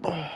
We're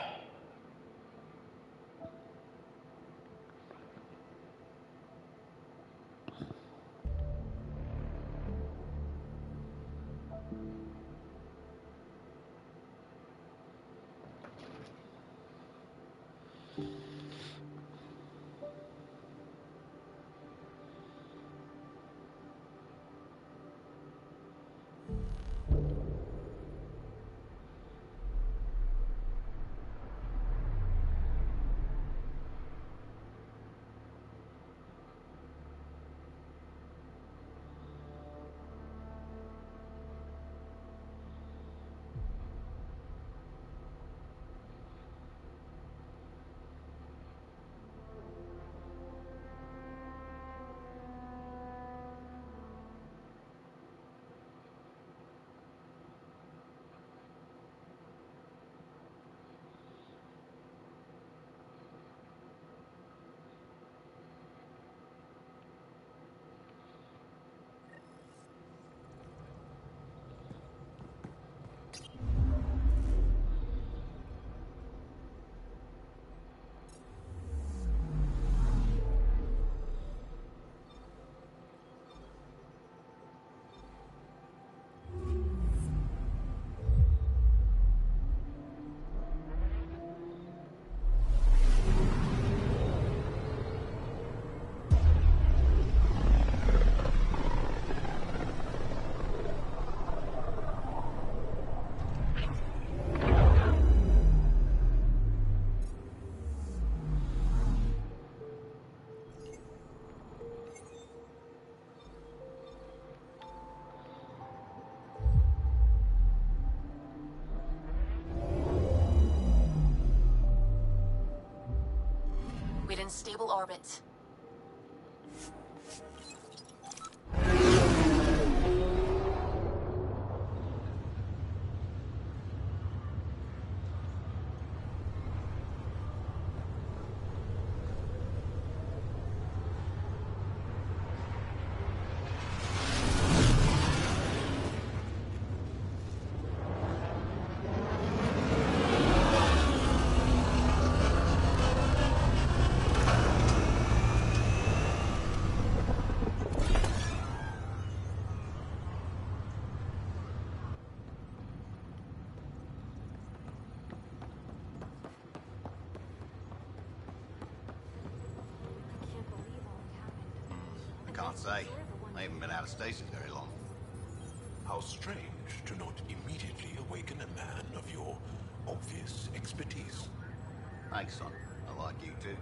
in stable orbit. Can't say. I haven't been out of station very long. How strange to not immediately awaken a man of your obvious expertise. Thanks, son. I like you too.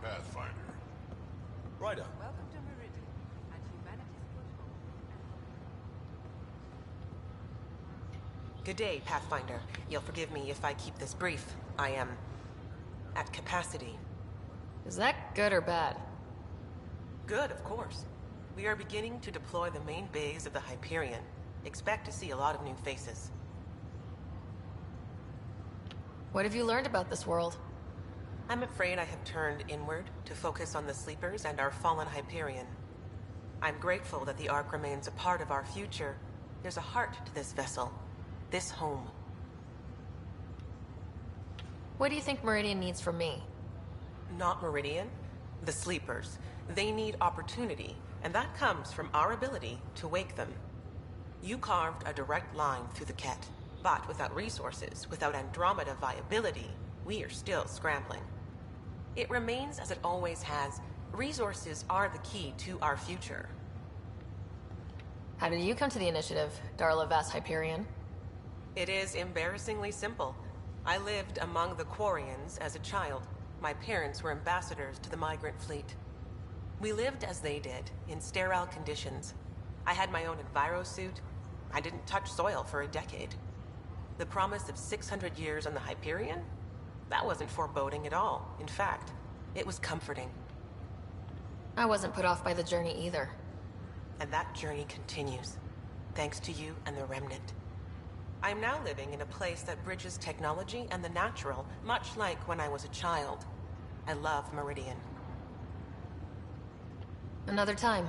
Pathfinder. Ryder. Welcome to Meridian and humanity's foothold. Good day, Pathfinder. You'll forgive me if I keep this brief. I am at capacity. Is that good or bad? Good, of course. We are beginning to deploy the main bays of the Hyperion. Expect to see a lot of new faces. What have you learned about this world? I'm afraid I have turned inward to focus on the Sleepers and our fallen Hyperion. I'm grateful that the Ark remains a part of our future. There's a heart to this vessel, this home. What do you think Meridian needs from me? Not Meridian, the Sleepers. They need opportunity, and that comes from our ability to wake them. You carved a direct line through the Ket, but without resources, without Andromeda viability, we are still scrambling. It remains as it always has. Resources are the key to our future. How did you come to the initiative, Darla Vast Hyperion? It is embarrassingly simple. I lived among the Quarians as a child. My parents were ambassadors to the migrant fleet. We lived as they did, in sterile conditions. I had my own envirosuit. I didn't touch soil for a decade. The promise of 600 years on the Hyperion? That wasn't foreboding at all. In fact, it was comforting. I wasn't put off by the journey either. And that journey continues, thanks to you and the Remnant. I'm now living in a place that bridges technology and the natural, much like when I was a child. I love Meridian. Another time.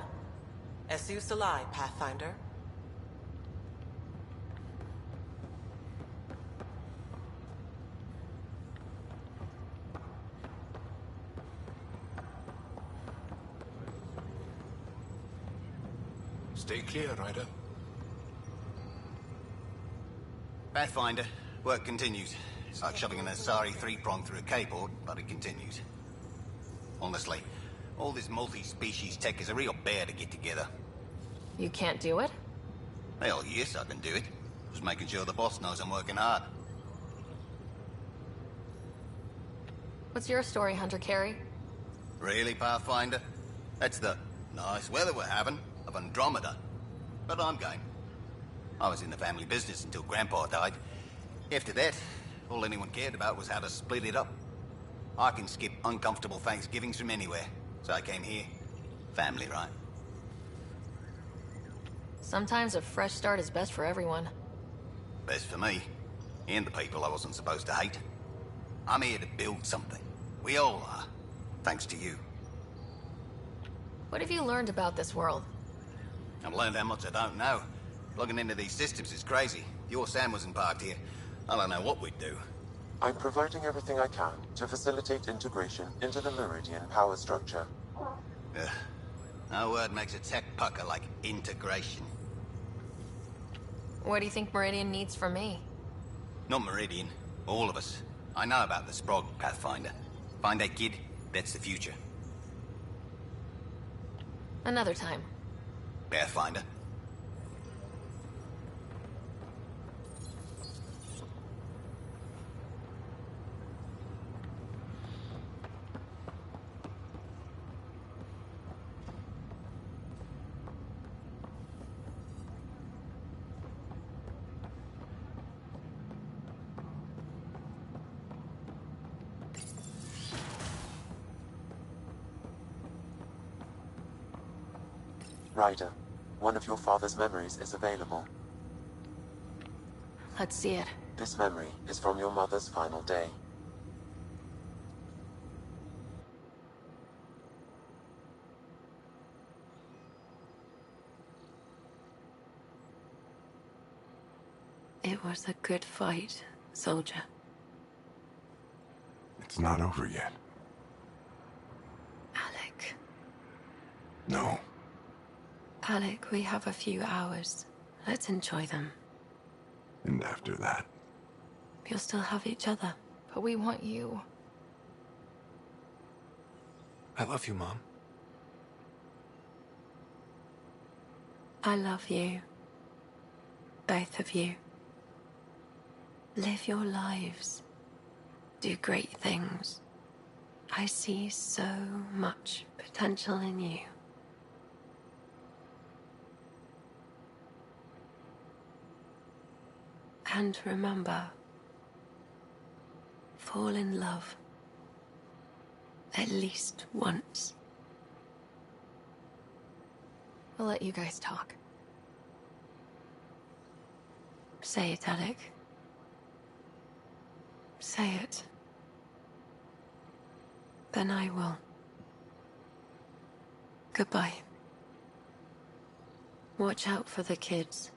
Esu Salai, Pathfinder. Stay clear, Ryder. Pathfinder, work continues. It's like shoving an Asari three-prong through a K-board, but it continues. Honestly, all this multi-species tech is a real bear to get together. You can't do it? Hell, yes, I can do it. Just making sure the boss knows I'm working hard. What's your story, Hunter Carey? Really, Pathfinder? That's the nice weather we're having of Andromeda. But I'm game. I was in the family business until Grandpa died. After that, all anyone cared about was how to split it up. I can skip uncomfortable Thanksgivings from anywhere, so I came here. Family, right? Sometimes a fresh start is best for everyone. Best for me, and the people I wasn't supposed to hate. I'm here to build something. We all are, thanks to you. What have you learned about this world? I've learned how much I don't know. Plugging into these systems is crazy. If your Sam wasn't parked here, I don't know what we'd do. I'm providing everything I can to facilitate integration into the Meridian power structure. Ugh. No word makes a tech pucker like integration. What do you think Meridian needs from me? Not Meridian. All of us. I know about the Sprog, Pathfinder. Find that kid, that's the future. Another time. Pathfinder. Ryder, one of your father's memories is available. Let's see it. This memory is from your mother's final day. It was a good fight, soldier. It's not over yet. Alec. No. Alec, we have a few hours. Let's enjoy them. And after that, We'll still have each other. But we want you. I love you, Mom. I love you. Both of you. Live your lives. Do great things. I see so much potential in you. And remember, fall in love. At least once. We'll let you guys talk. Say it, Alec. Say it. Then I will. Goodbye. Watch out for the kids.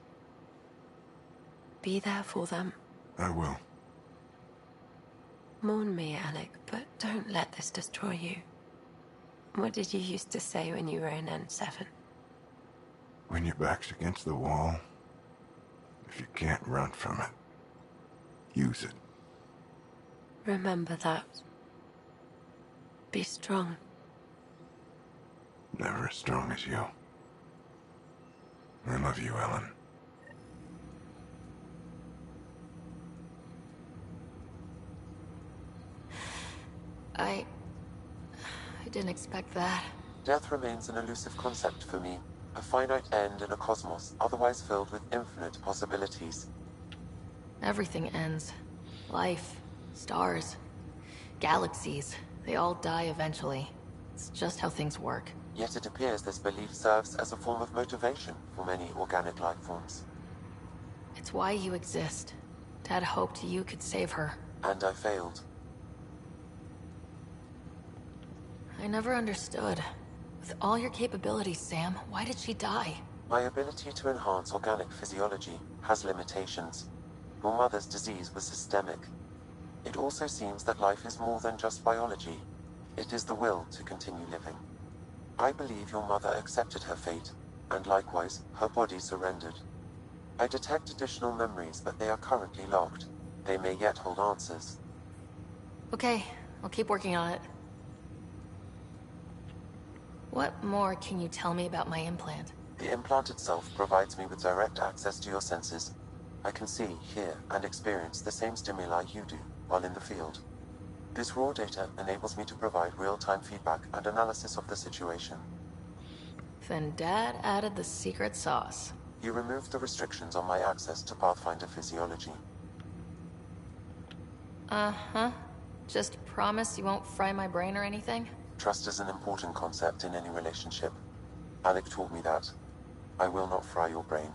Be there for them. I will. Mourn me, Alec, but don't let this destroy you. What did you used to say when you were in N7? When your back's against the wall, if you can't run from it, use it. Remember that. Be strong. Never as strong as you. I love you, Ellen. I didn't expect that. Death remains an elusive concept for me. A finite end in a cosmos otherwise filled with infinite possibilities. Everything ends. Life, stars, galaxies. They all die eventually. It's just how things work. Yet it appears this belief serves as a form of motivation for many organic life forms. It's why you exist. Dad hoped you could save her. And I failed. I never understood. With all your capabilities, Sam, why did she die? My ability to enhance organic physiology has limitations. Your mother's disease was systemic. It also seems that life is more than just biology. It is the will to continue living. I believe your mother accepted her fate, and likewise, her body surrendered. I detect additional memories, but they are currently locked. They may yet hold answers. Okay, I'll keep working on it. What more can you tell me about my implant? The implant itself provides me with direct access to your senses. I can see, hear, and experience the same stimuli you do while in the field. This raw data enables me to provide real-time feedback and analysis of the situation. Then Dad added the secret sauce. You removed the restrictions on my access to Pathfinder physiology. Uh-huh. Just promise you won't fry my brain or anything? Trust is an important concept in any relationship. Alec taught me that. I will not fry your brain.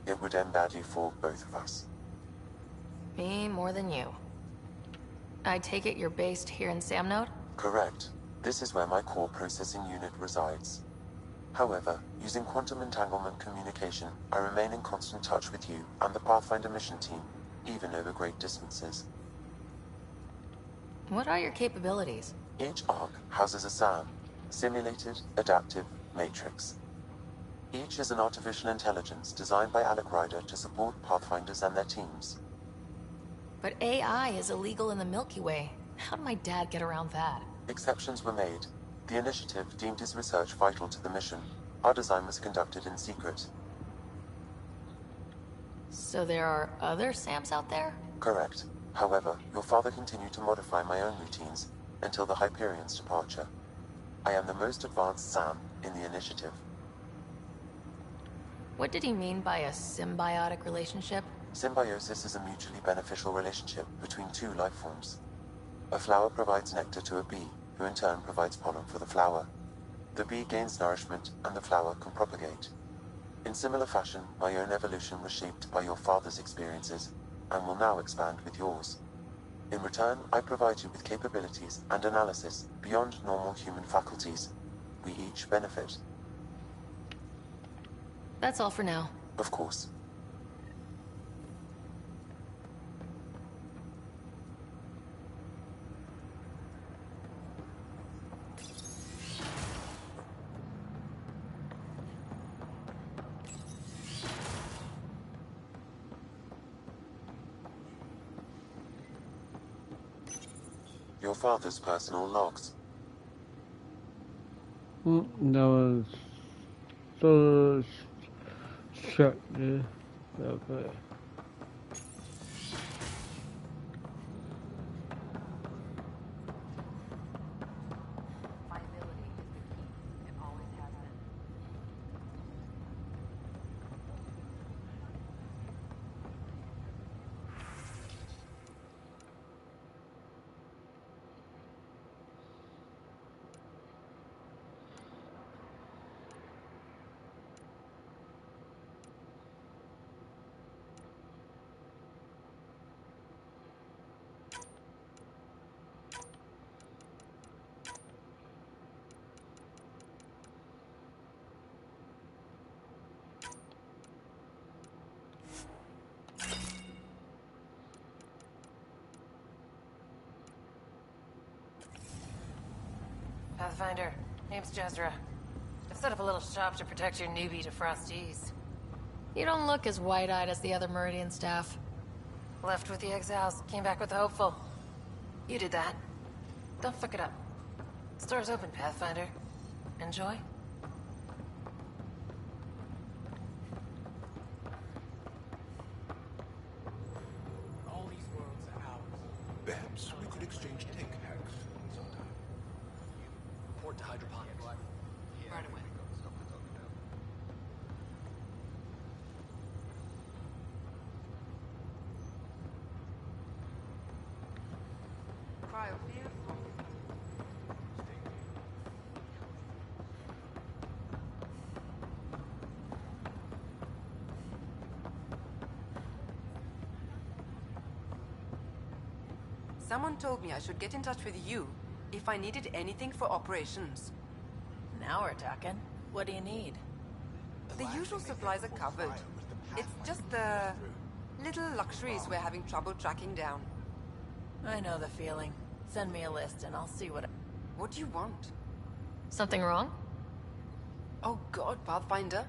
It would end badly for both of us. Me more than you. I take it you're based here in Samnode? Correct. This is where my core processing unit resides. However, using quantum entanglement communication, I remain in constant touch with you and the Pathfinder mission team, even over great distances. What are your capabilities? Each arc houses a SAM, Simulated Adaptive Matrix. Each is an artificial intelligence designed by Alec Ryder to support Pathfinders and their teams. But AI is illegal in the Milky Way. How did my dad get around that? Exceptions were made. The initiative deemed his research vital to the mission. Our design was conducted in secret. So there are other Sams out there? Correct. However, your father continued to modify my own routines until the Hyperion's departure. I am the most advanced SAM in the initiative. What did he mean by a symbiotic relationship? Symbiosis is a mutually beneficial relationship between two life forms. A flower provides nectar to a bee, who in turn provides pollen for the flower. The bee gains nourishment, and the flower can propagate. In similar fashion, my own evolution was shaped by your father's experiences, and will now expand with yours. In return, I provide you with capabilities and analysis beyond normal human faculties. We each benefit. That's all for now. Of course. Your father's personal logs. That was so short, dude. Okay. Viability is the key. It always has been. Pathfinder, name's Jezra. I've set up a little shop to protect your newbie to Frosties. You don't look as wide-eyed as the other Meridian staff. Left with the exiles, came back with the hopeful. You did that. Don't fuck it up. Store's open, Pathfinder. Enjoy. All these worlds are ours. Perhaps we could exchange tech hacks sometime. Report to hydroponics. Right away. Cryosphere. Someone told me I should get in touch with you if I needed anything for operations. Now we're talking. What do you need? The usual supplies are covered. It's just the little luxuries we're having trouble tracking down. I know the feeling. Send me a list and I'll see what... What do you want? Something wrong? Oh God, Pathfinder.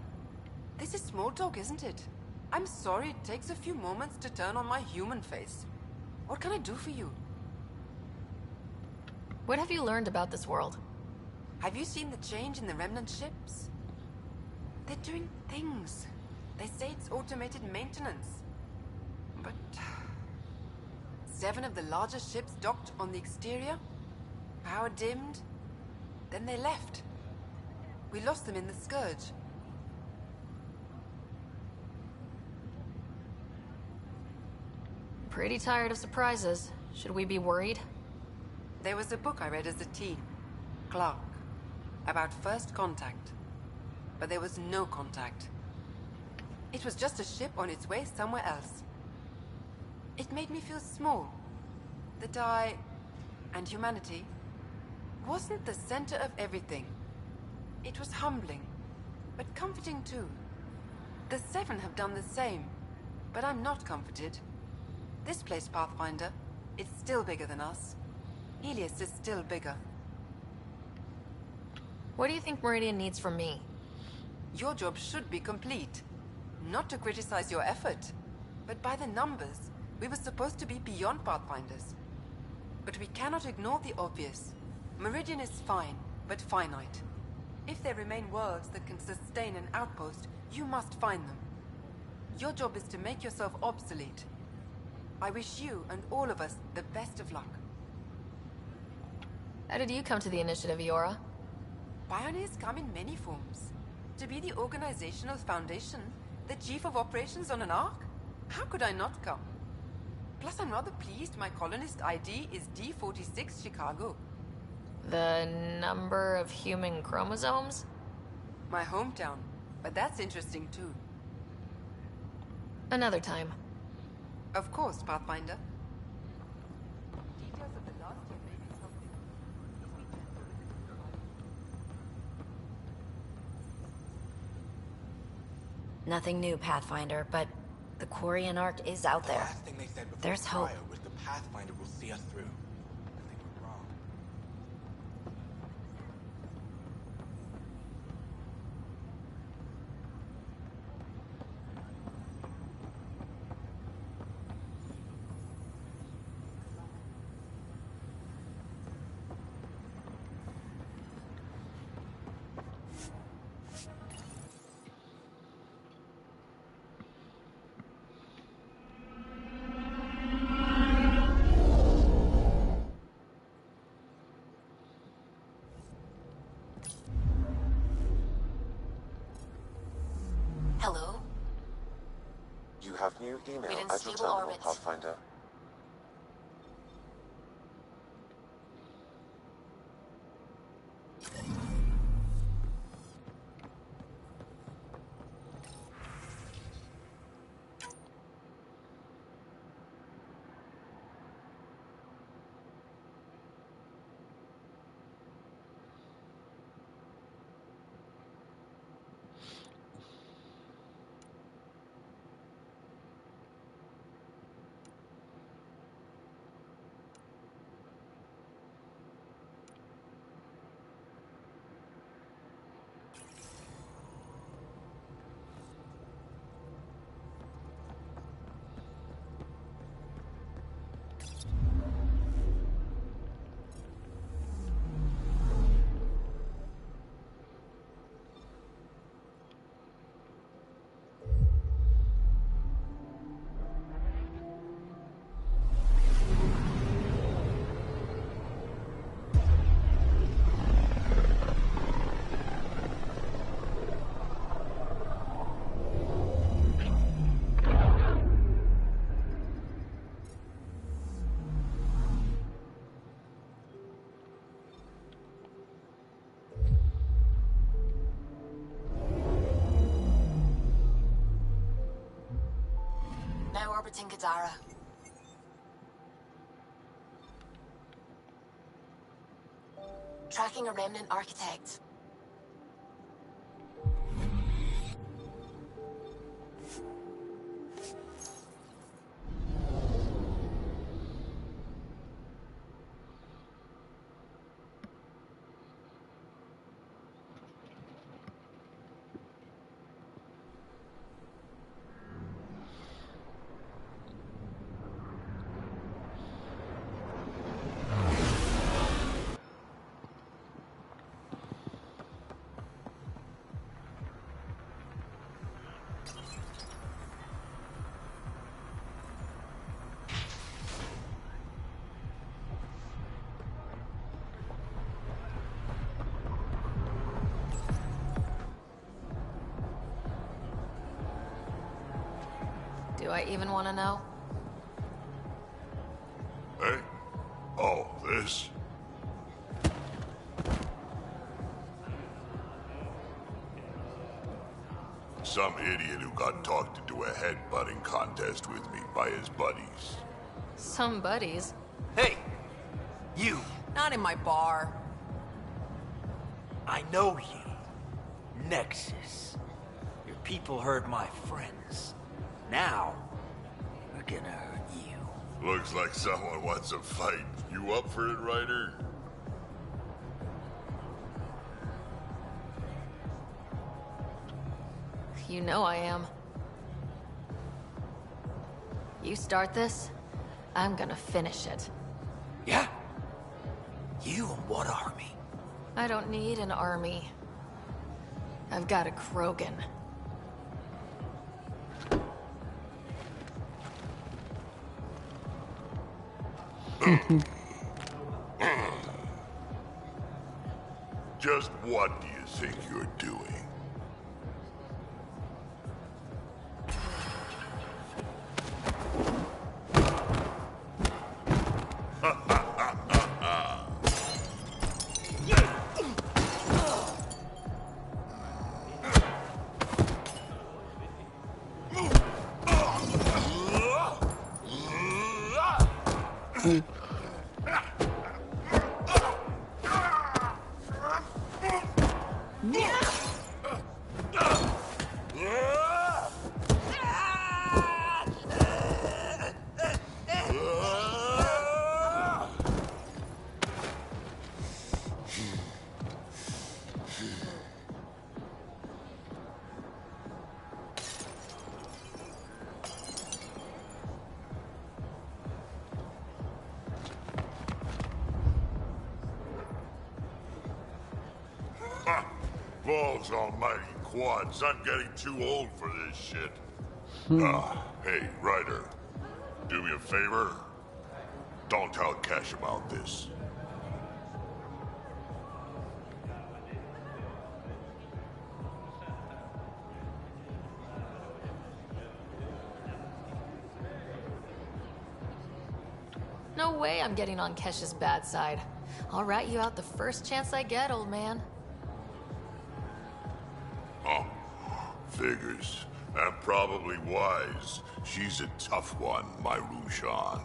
This is small talk, isn't it? I'm sorry it takes a few moments to turn on my human face. What can I do for you? What have you learned about this world? Have you seen the change in the remnant ships? They're doing things. They say it's automated maintenance. But... 7 of the largest ships docked on the exterior. Power dimmed. Then they left. We lost them in the Scourge. Pretty tired of surprises. Should we be worried? There was a book I read as a teen. Clark. About first contact. But there was no contact. It was just a ship on its way somewhere else. It made me feel small. That I, and humanity, wasn't the center of everything. It was humbling, but comforting too. The 7 have done the same, but I'm not comforted. This place, Pathfinder, it's still bigger than us. Helios is still bigger. What do you think Meridian needs from me? Your job should be complete. Not to criticize your effort, but by the numbers, we were supposed to be beyond Pathfinders. But we cannot ignore the obvious. Meridian is fine, but finite. If there remain worlds that can sustain an outpost, you must find them. Your job is to make yourself obsolete. I wish you and all of us the best of luck. How did you come to the initiative, Iora? Pioneers come in many forms. To be the organizational foundation, the chief of operations on an Ark? How could I not come? Plus, I'm rather pleased my colonist ID is D46 Chicago. The number of human chromosomes? My hometown, but that's interesting too. Another time. Of course, Pathfinder. Details of the last year may be something. Please be gentle with the new body. Nothing new, Pathfinder, but the Quarian Ark is out there. The last thing they said before There's hope. Fire was the Pathfinder will see us through. And they were wrong. Hello? You have new email Within at your stable terminal, orbit. Pathfinder. Now orbiting Gadara. Tracking a remnant architect. Do I even want to know? Hey? Oh, this? Some idiot who got talked into a headbutting contest with me by his buddies. Some buddies. Hey! You! Not in my bar. I know you. Nexus. Your people hurt my friends. Now, we're gonna hurt you. Looks like someone wants a fight. You up for it, Ryder? You know I am. You start this, I'm gonna finish it. Yeah? You and what army? I don't need an army. I've got a Krogan. Just what do you think you're doing? Balls almighty quads, I'm getting too old for this shit. Hey, Ryder. Do me a favor. Don't tell Cash about this. No way I'm getting on Kesh's bad side. I'll rat you out the first chance I get, old man. Oh, figures. And probably wise. She's a tough one, my Rushan.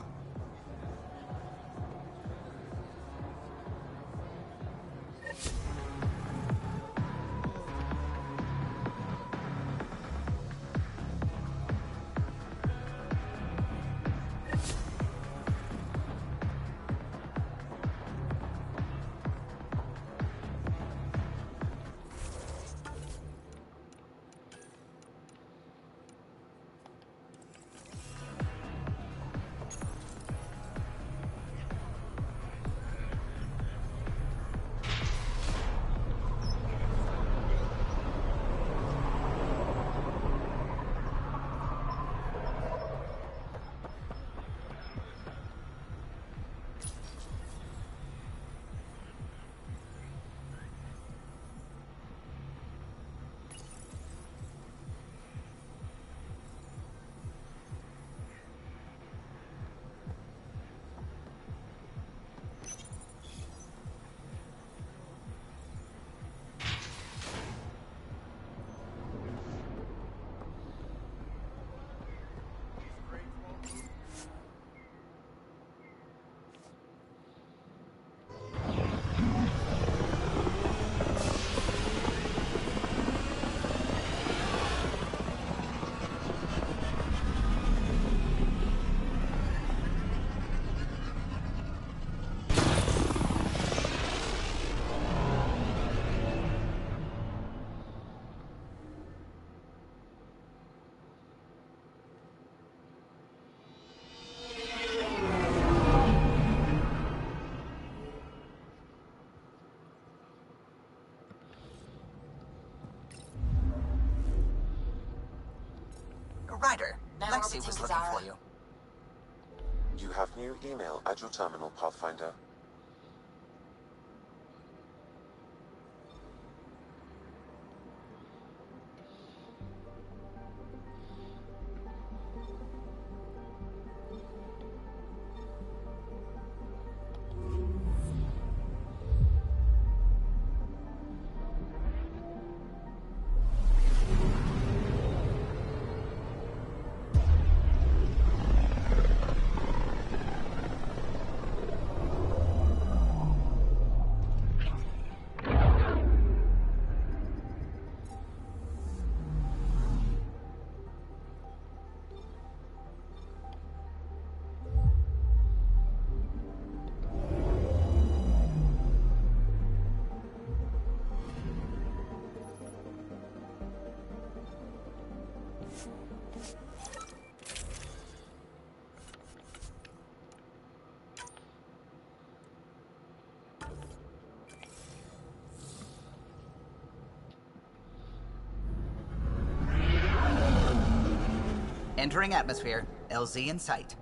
Ryder, Lexi was looking for you. You have new email at your terminal, Pathfinder. Entering atmosphere. LZ in sight.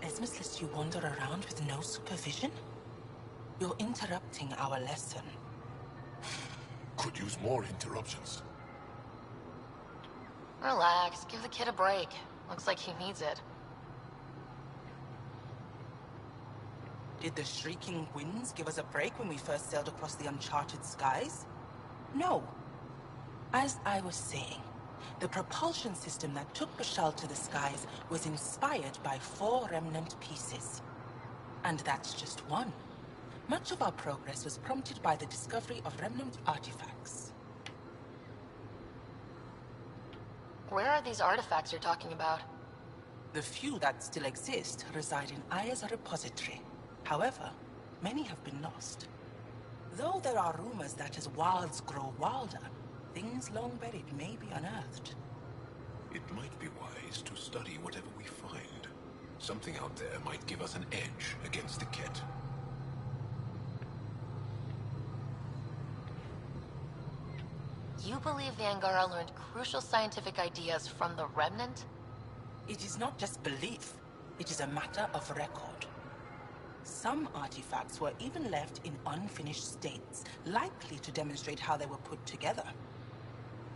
Esmus lets you wander around with no supervision? You're interrupting our lesson. Could use more interruptions. Relax, give the kid a break. Looks like he needs it. Did the shrieking winds give us a break when we first sailed across the uncharted skies? No. As I was saying, the propulsion system that took Bashal to the skies was inspired by 4 remnant pieces. And that's just one. Much of our progress was prompted by the discovery of remnant artifacts. Where are these artifacts you're talking about? The few that still exist reside in Aya's repository. However, many have been lost. Though there are rumors that as wilds grow wilder, things long buried may be unearthed. It might be wise to study whatever we find. Something out there might give us an edge against the Kett. You believe the Angara learned crucial scientific ideas from the Remnant? It is not just belief. It is a matter of record. Some artifacts were even left in unfinished states, likely to demonstrate how they were put together.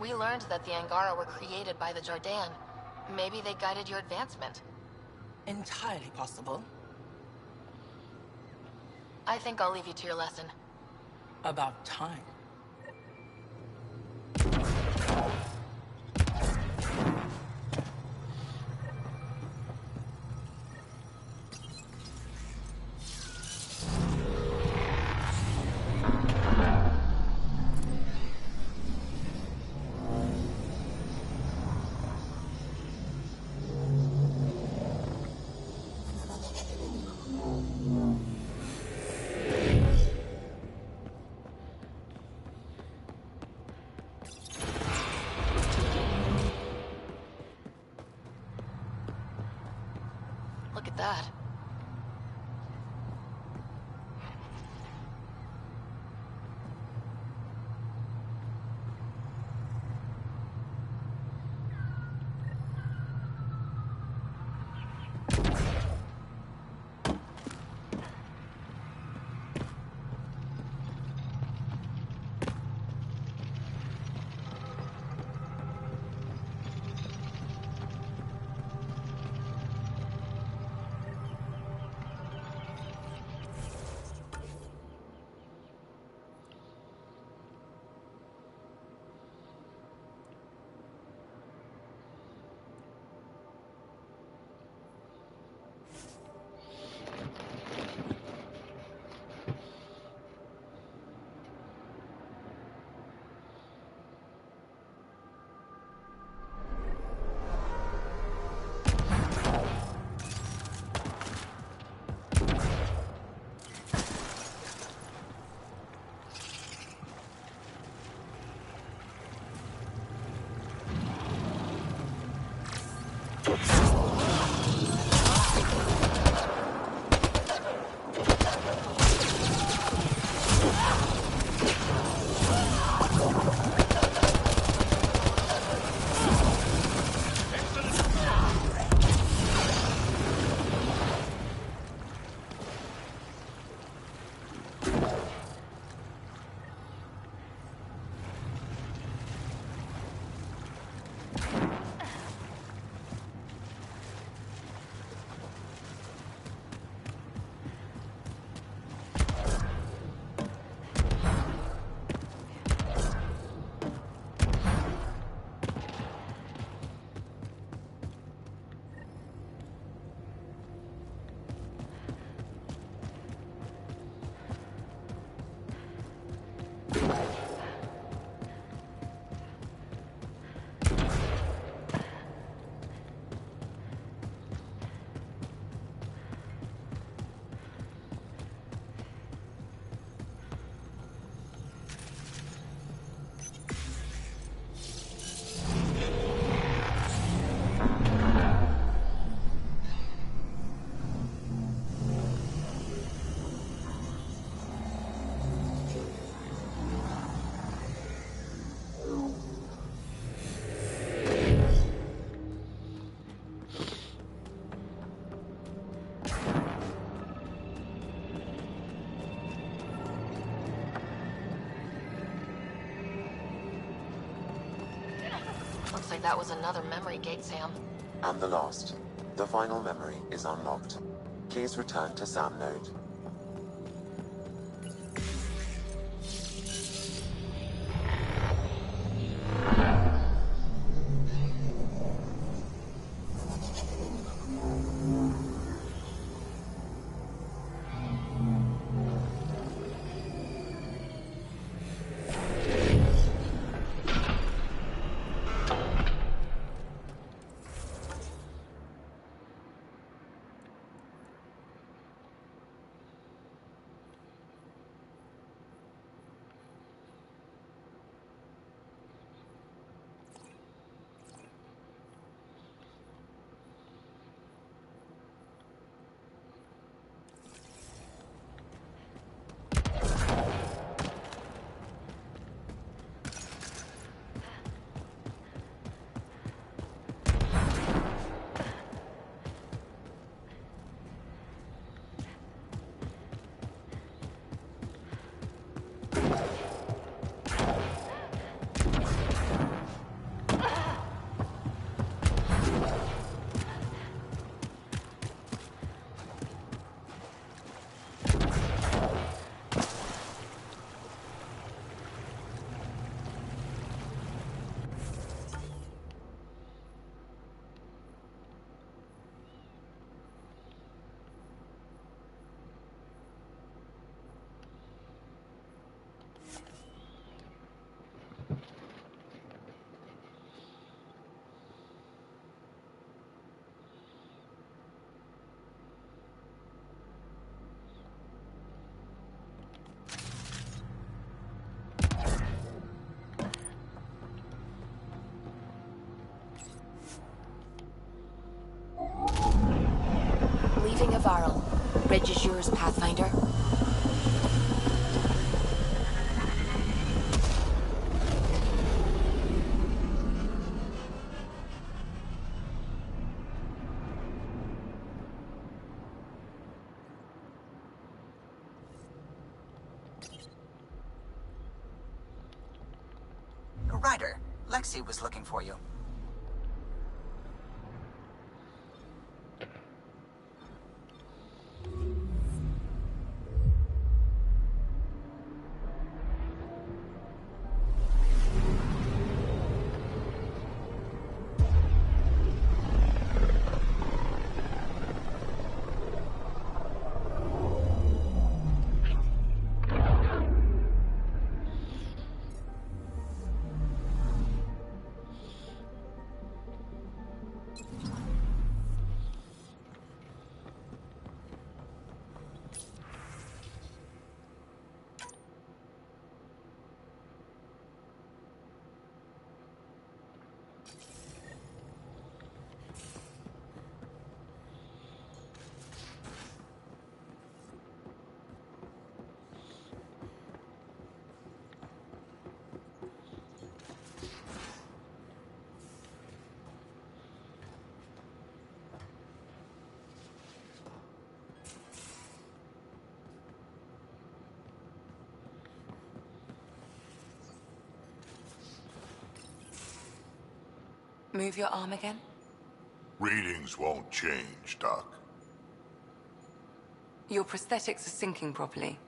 We learned that the Angara were created by the Jardan. Maybe they guided your advancement. Entirely possible. I think I'll leave you to your lesson. About time. Look at that. Looks like that was another memory gate, Sam. And the last. The final memory is unlocked. Please return to Sam Node. Leaving Avarl. Bridge is yours, Pathfinder. Ryder, Lexi was looking for you. Move your arm again? Readings won't change, Doc. Your prosthetics are syncing properly.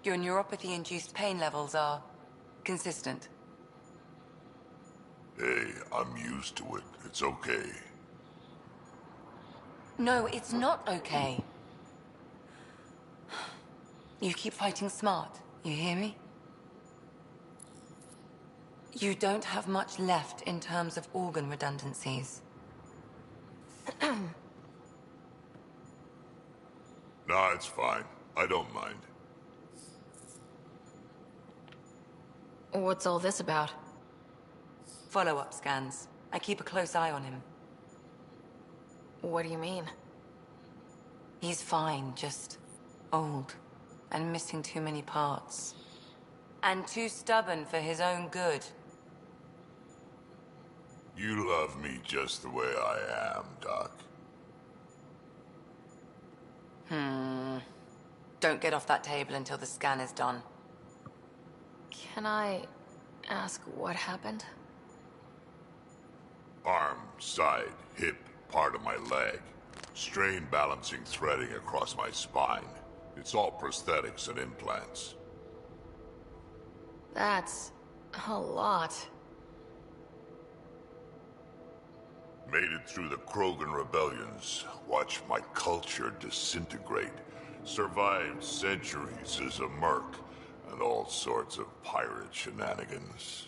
Your neuropathy-induced pain levels are consistent. Hey, I'm used to it. It's okay. No, it's not okay. You keep fighting smart, you hear me? You don't have much left in terms of organ redundancies. Nah, it's fine. I don't mind. What's all this about? Follow-up scans. I keep a close eye on him. What do you mean? He's fine, just old and missing too many parts. And too stubborn for his own good. You love me just the way I am, Doc. Don't get off that table until the scan is done. Can I ask what happened? Arm, side, hip, part of my leg. Strain balancing threading across my spine. It's all prosthetics and implants. That's a lot. Made it through the Krogan rebellions. Watched my culture disintegrate. Survived centuries as a merc. And all sorts of pirate shenanigans.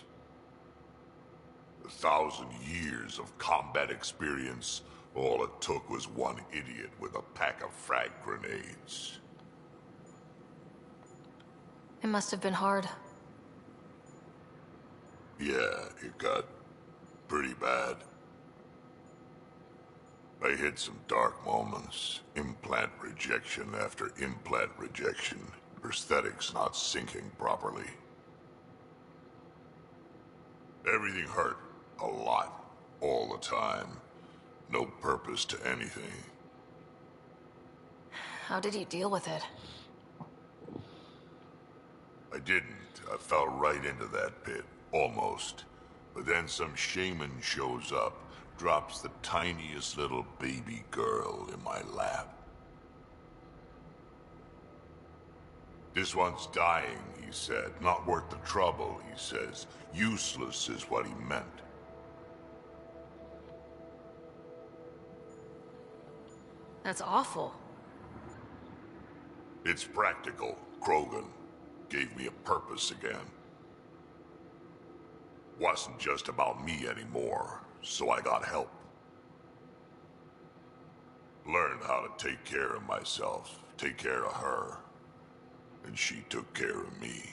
1,000 years of combat experience. All it took was one idiot with a pack of frag grenades. It must have been hard. Yeah, it got pretty bad. I hit some dark moments. Implant rejection after implant rejection. Prosthetics not syncing properly. Everything hurt. A lot. All the time. No purpose to anything. How did you deal with it? I didn't. I fell right into that pit. Almost. But then some shaman shows up, drops the tiniest little baby girl in my lap. This one's dying, he said. Not worth the trouble, he says. Useless is what he meant. That's awful. It's practical. Krogan gave me a purpose again. Wasn't just about me anymore, so I got help. Learned how to take care of myself, take care of her. And she took care of me.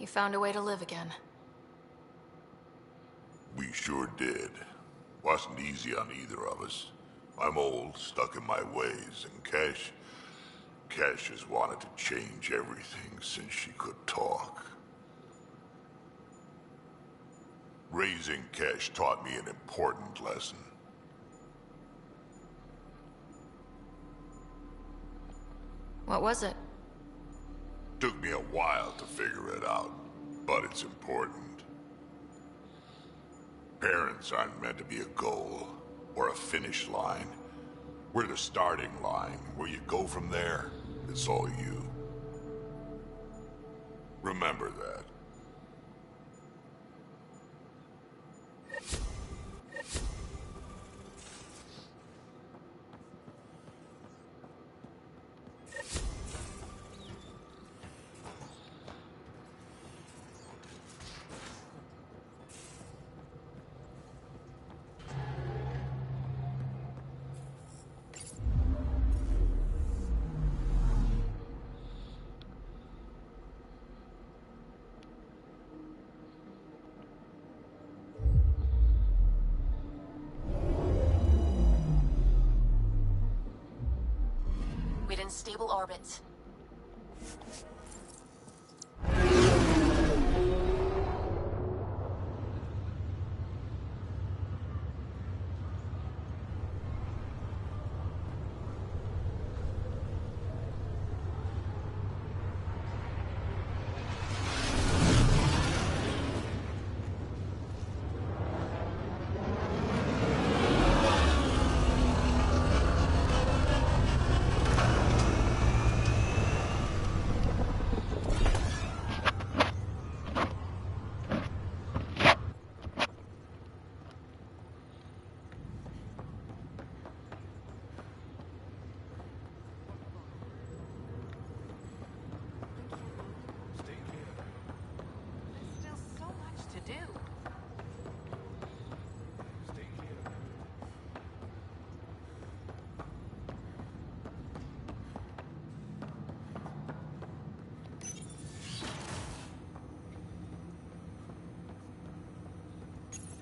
You found a way to live again. We sure did. Wasn't easy on either of us. I'm old, stuck in my ways, and Cash has wanted to change everything since she could talk. Raising Cash taught me an important lesson. What was it? Took me a while to figure it out, but it's important. Parents aren't meant to be a goal, or a finish line. We're the starting line. Where you go from there, it's all you. Remember that. In stable orbits.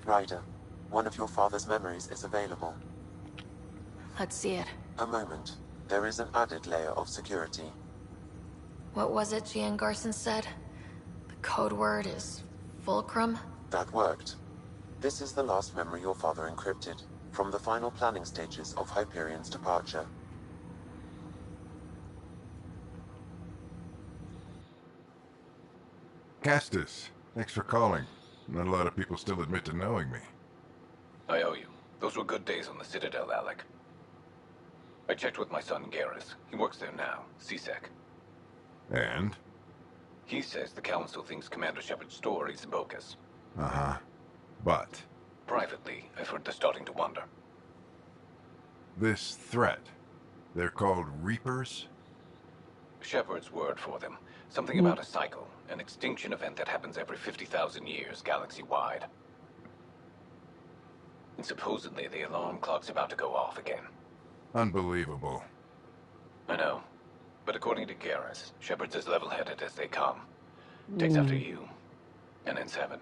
Ryder, one of your father's memories is available. Let's see it. A moment. There is an added layer of security. What was it Gian Garson said? The code word is Fulcrum? That worked. This is the last memory your father encrypted, from the final planning stages of Hyperion's departure. Castus, thanks for calling. Not a lot of people still admit to knowing me. I owe you. Those were good days on the Citadel, Alec. I checked with my son, Garrus. He works there now, CSEC. And? He says the Council thinks Commander Shepard's story is bogus. Uh-huh. But? Privately, I've heard they're starting to wonder. This threat, they're called Reapers? Shepard's word for them. Something about a cycle, an extinction event that happens every 50,000 years, galaxy-wide. And supposedly the alarm clock's about to go off again. Unbelievable. I know. But according to Garrus, Shepard's as level-headed as they come. Takes after you, and ends heaven.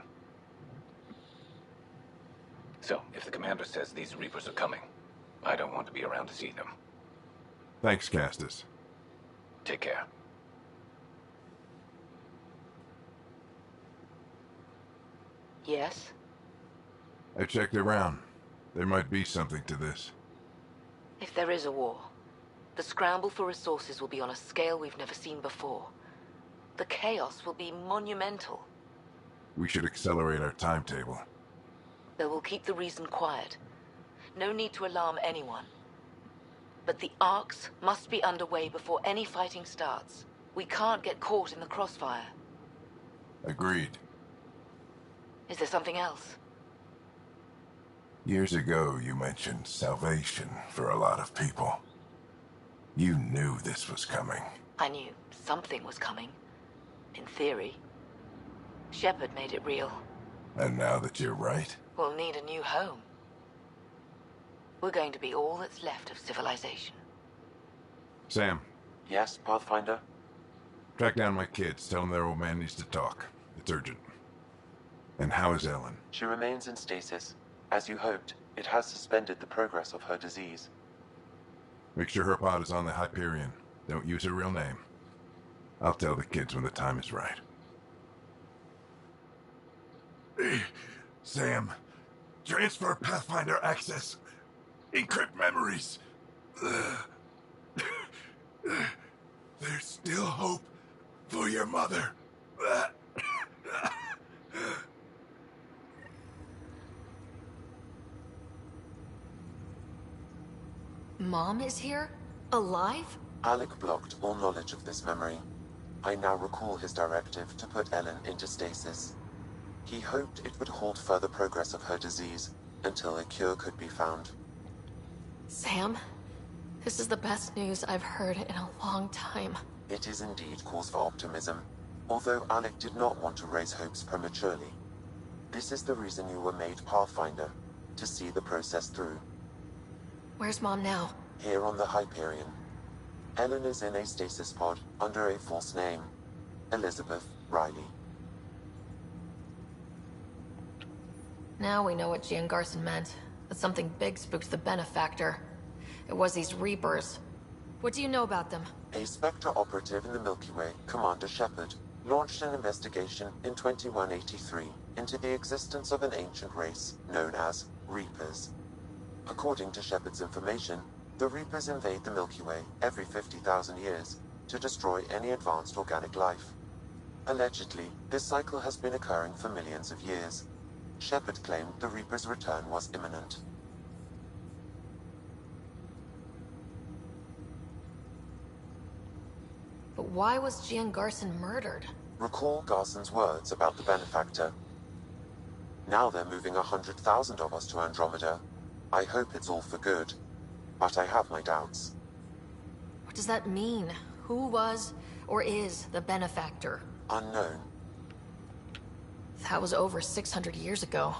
So, if the commander says these Reapers are coming, I don't want to be around to see them. Thanks, Castus. Take care. Yes? I checked around. There might be something to this. If there is a war, the scramble for resources will be on a scale we've never seen before. The chaos will be monumental. We should accelerate our timetable. They will keep the reason quiet. No need to alarm anyone. But the arcs must be underway before any fighting starts. We can't get caught in the crossfire. Agreed. Is there something else? Years ago, you mentioned salvation for a lot of people. You knew this was coming. I knew something was coming. In theory. Shepard made it real. And now that you're right? We'll need a new home. We're going to be all that's left of civilization. Sam. Yes, Pathfinder? Track down my kids. Tell them their old man needs to talk. It's urgent. And how is Ellen? She remains in stasis. As you hoped, it has suspended the progress of her disease. Make sure her pod is on the Hyperion. Don't use her real name. I'll tell the kids when the time is right. Sam, transfer Pathfinder access. Encrypt memories. There's still hope for your mother. Mom is here? Alive? Alec blocked all knowledge of this memory. I now recall his directive to put Ellen into stasis. He hoped it would halt further progress of her disease until a cure could be found. Sam, this is the best news I've heard in a long time. It is indeed cause for optimism, although Alec did not want to raise hopes prematurely. This is the reason you were made Pathfinder, to see the process through. Where's Mom now? Here on the Hyperion. Ellen is in a stasis pod under a false name. Elizabeth Riley. Now we know what Jean Garson meant. That something big spooked the Benefactor. It was these Reapers. What do you know about them? A Spectre operative in the Milky Way, Commander Shepard, launched an investigation in 2183 into the existence of an ancient race known as Reapers. According to Shepard's information, the Reapers invade the Milky Way every 50,000 years to destroy any advanced organic life. Allegedly, this cycle has been occurring for millions of years. Shepard claimed the Reapers' return was imminent. But why was Jean Garson murdered? Recall Garson's words about the Benefactor. Now they're moving 100,000 of us to Andromeda. I hope it's all for good, but I have my doubts. What does that mean? Who was, or is, the Benefactor? Unknown. That was over 600 years ago.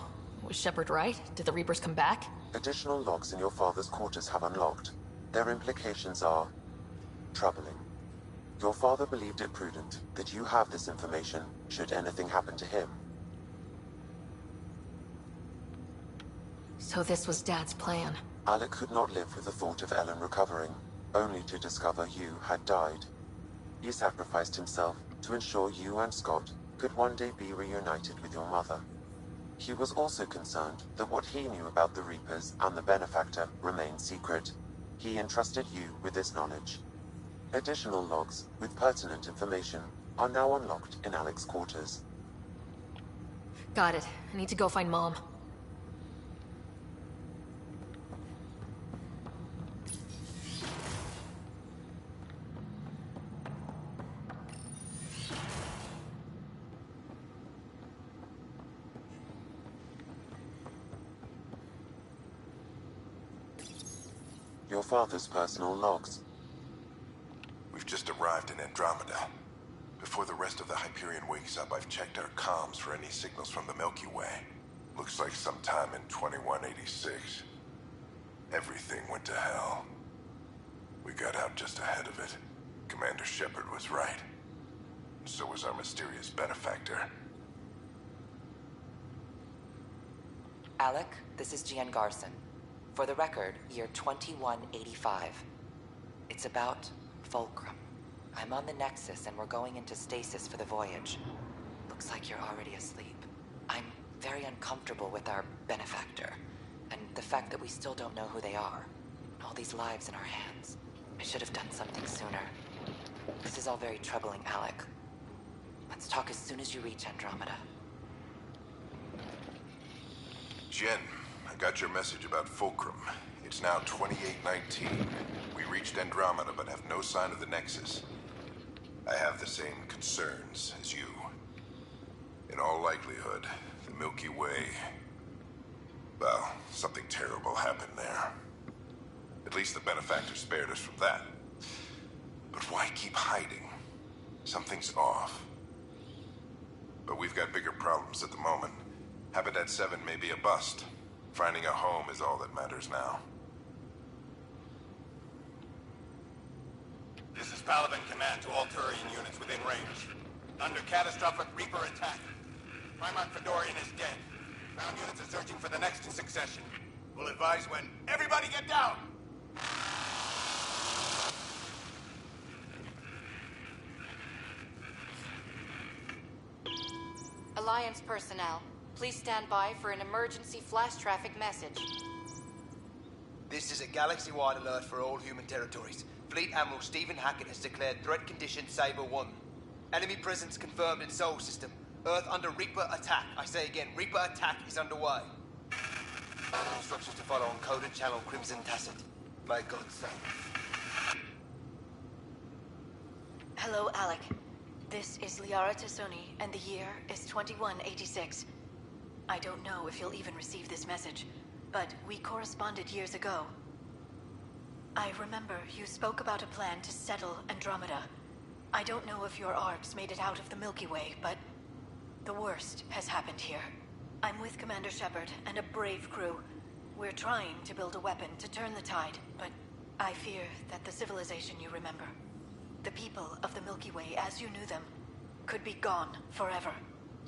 Was Shepard right? Did the Reapers come back? Additional logs in your father's quarters have unlocked. Their implications are troubling. Your father believed it prudent that you have this information should anything happen to him. So this was Dad's plan. Alec could not live with the thought of Ellen recovering, only to discover you had died. He sacrificed himself to ensure you and Scott could one day be reunited with your mother. He was also concerned that what he knew about the Reapers and the Benefactor remained secret. He entrusted you with this knowledge. Additional logs with pertinent information are now unlocked in Alec's quarters. Got it. I need to go find Mom. Your father's personal logs. We've just arrived in Andromeda. Before the rest of the Hyperion wakes up, I've checked our comms for any signals from the Milky Way. Looks like sometime in 2186. Everything went to hell. We got out just ahead of it. Commander Shepard was right. So was our mysterious benefactor. Alec, this is Gian Garson. For the record, year 2185. It's about Fulcrum. I'm on the Nexus and we're going into stasis for the voyage. Looks like you're already asleep. I'm very uncomfortable with our benefactor, and the fact that we still don't know who they are. All these lives in our hands. I should have done something sooner. This is all very troubling, Alec. Let's talk as soon as you reach Andromeda. Jen, I got your message about Fulcrum. It's now 2819. We reached Andromeda but have no sign of the Nexus. I have the same concerns as you. In all likelihood, the Milky Way... well, something terrible happened there. At least the benefactor spared us from that. But why keep hiding? Something's off. But we've got bigger problems at the moment. Habitat 7 may be a bust. Finding a home is all that matters now. This is Paladin Command to all Turian units within range. Under catastrophic Reaper attack. Primarch Fedorian is dead. Ground units are searching for the next in succession. We'll advise when. Everybody get down! Alliance personnel, please stand by for an emergency flash traffic message. This is a galaxy-wide alert for all human territories. Fleet Admiral Stephen Hackett has declared threat condition Saber 1. Enemy presence confirmed in Sol System. Earth under Reaper attack. I say again, Reaper attack is underway. Instructions to follow on coded channel Crimson Tacit. May God save. Hello, Alec. This is Liara Tassoni, and the year is 2186. I don't know if you'll even receive this message, but we corresponded years ago. I remember you spoke about a plan to settle Andromeda. I don't know if your arcs made it out of the Milky Way, but the worst has happened here. I'm with Commander Shepard and a brave crew. We're trying to build a weapon to turn the tide, but I fear that the civilization you remember, the people of the Milky Way as you knew them, could be gone forever.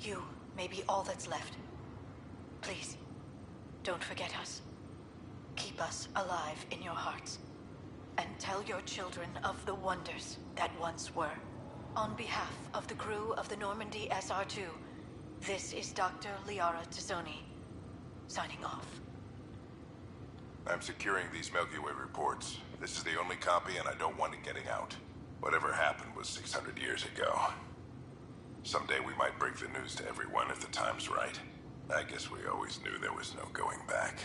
You may be all that's left. Please, don't forget us. Keep us alive in your hearts. And tell your children of the wonders that once were. On behalf of the crew of the Normandy SR2, this is Dr. Liara Tassoni, signing off. I'm securing these Milky Way reports. This is the only copy and I don't want it getting out. Whatever happened was 600 years ago. Someday we might break the news to everyone if the time's right. I guess we always knew there was no going back.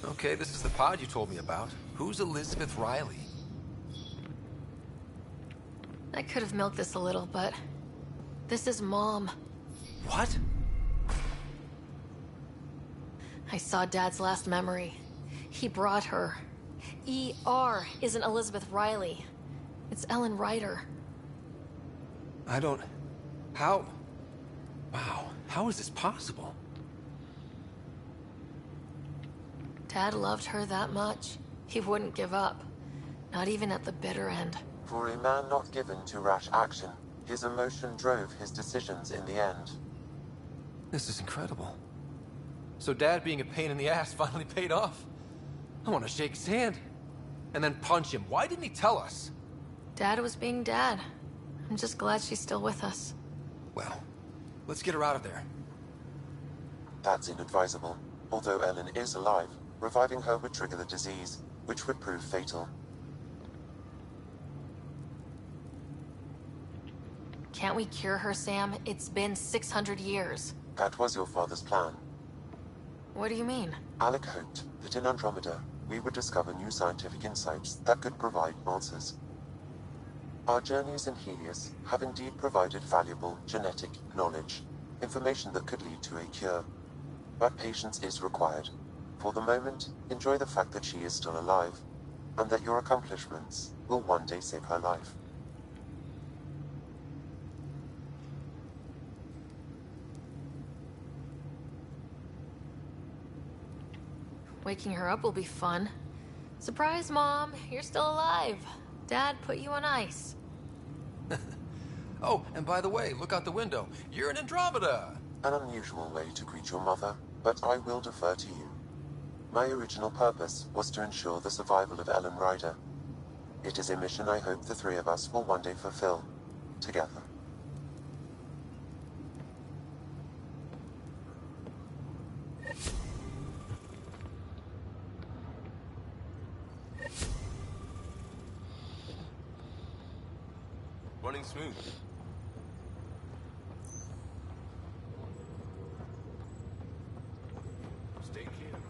Okay, this is the pod you told me about. Who's Elizabeth Riley? I could have milked this a little, but this is Mom. What? I saw Dad's last memory. He brought her. ER isn't Elizabeth Riley. It's Ellen Ryder. I don't... How... Wow, how is this possible? Dad loved her that much. He wouldn't give up. Not even at the bitter end. For a man not given to rash action, his emotion drove his decisions in the end. This is incredible. So Dad being a pain in the ass finally paid off? I want to shake his hand. And then punch him. Why didn't he tell us? Dad was being Dad. I'm just glad she's still with us. Well, let's get her out of there. That's inadvisable. Although Ellen is alive, reviving her would trigger the disease, which would prove fatal. Can't we cure her, Sam? It's been 600 years. That was your father's plan. What do you mean? Alec hoped that in Andromeda, we would discover new scientific insights that could provide answers. Our journeys in Helios have indeed provided valuable genetic knowledge, information that could lead to a cure. But patience is required. For the moment, enjoy the fact that she is still alive, and that your accomplishments will one day save her life. Waking her up will be fun. Surprise, Mom! You're still alive. Dad put you on ice. Oh, and by the way, look out the window. You're in Andromeda! An unusual way to greet your mother, but I will defer to you. My original purpose was to ensure the survival of Ellen Ryder. It is a mission I hope the three of us will one day fulfill, together. Running smooth. Stay clear.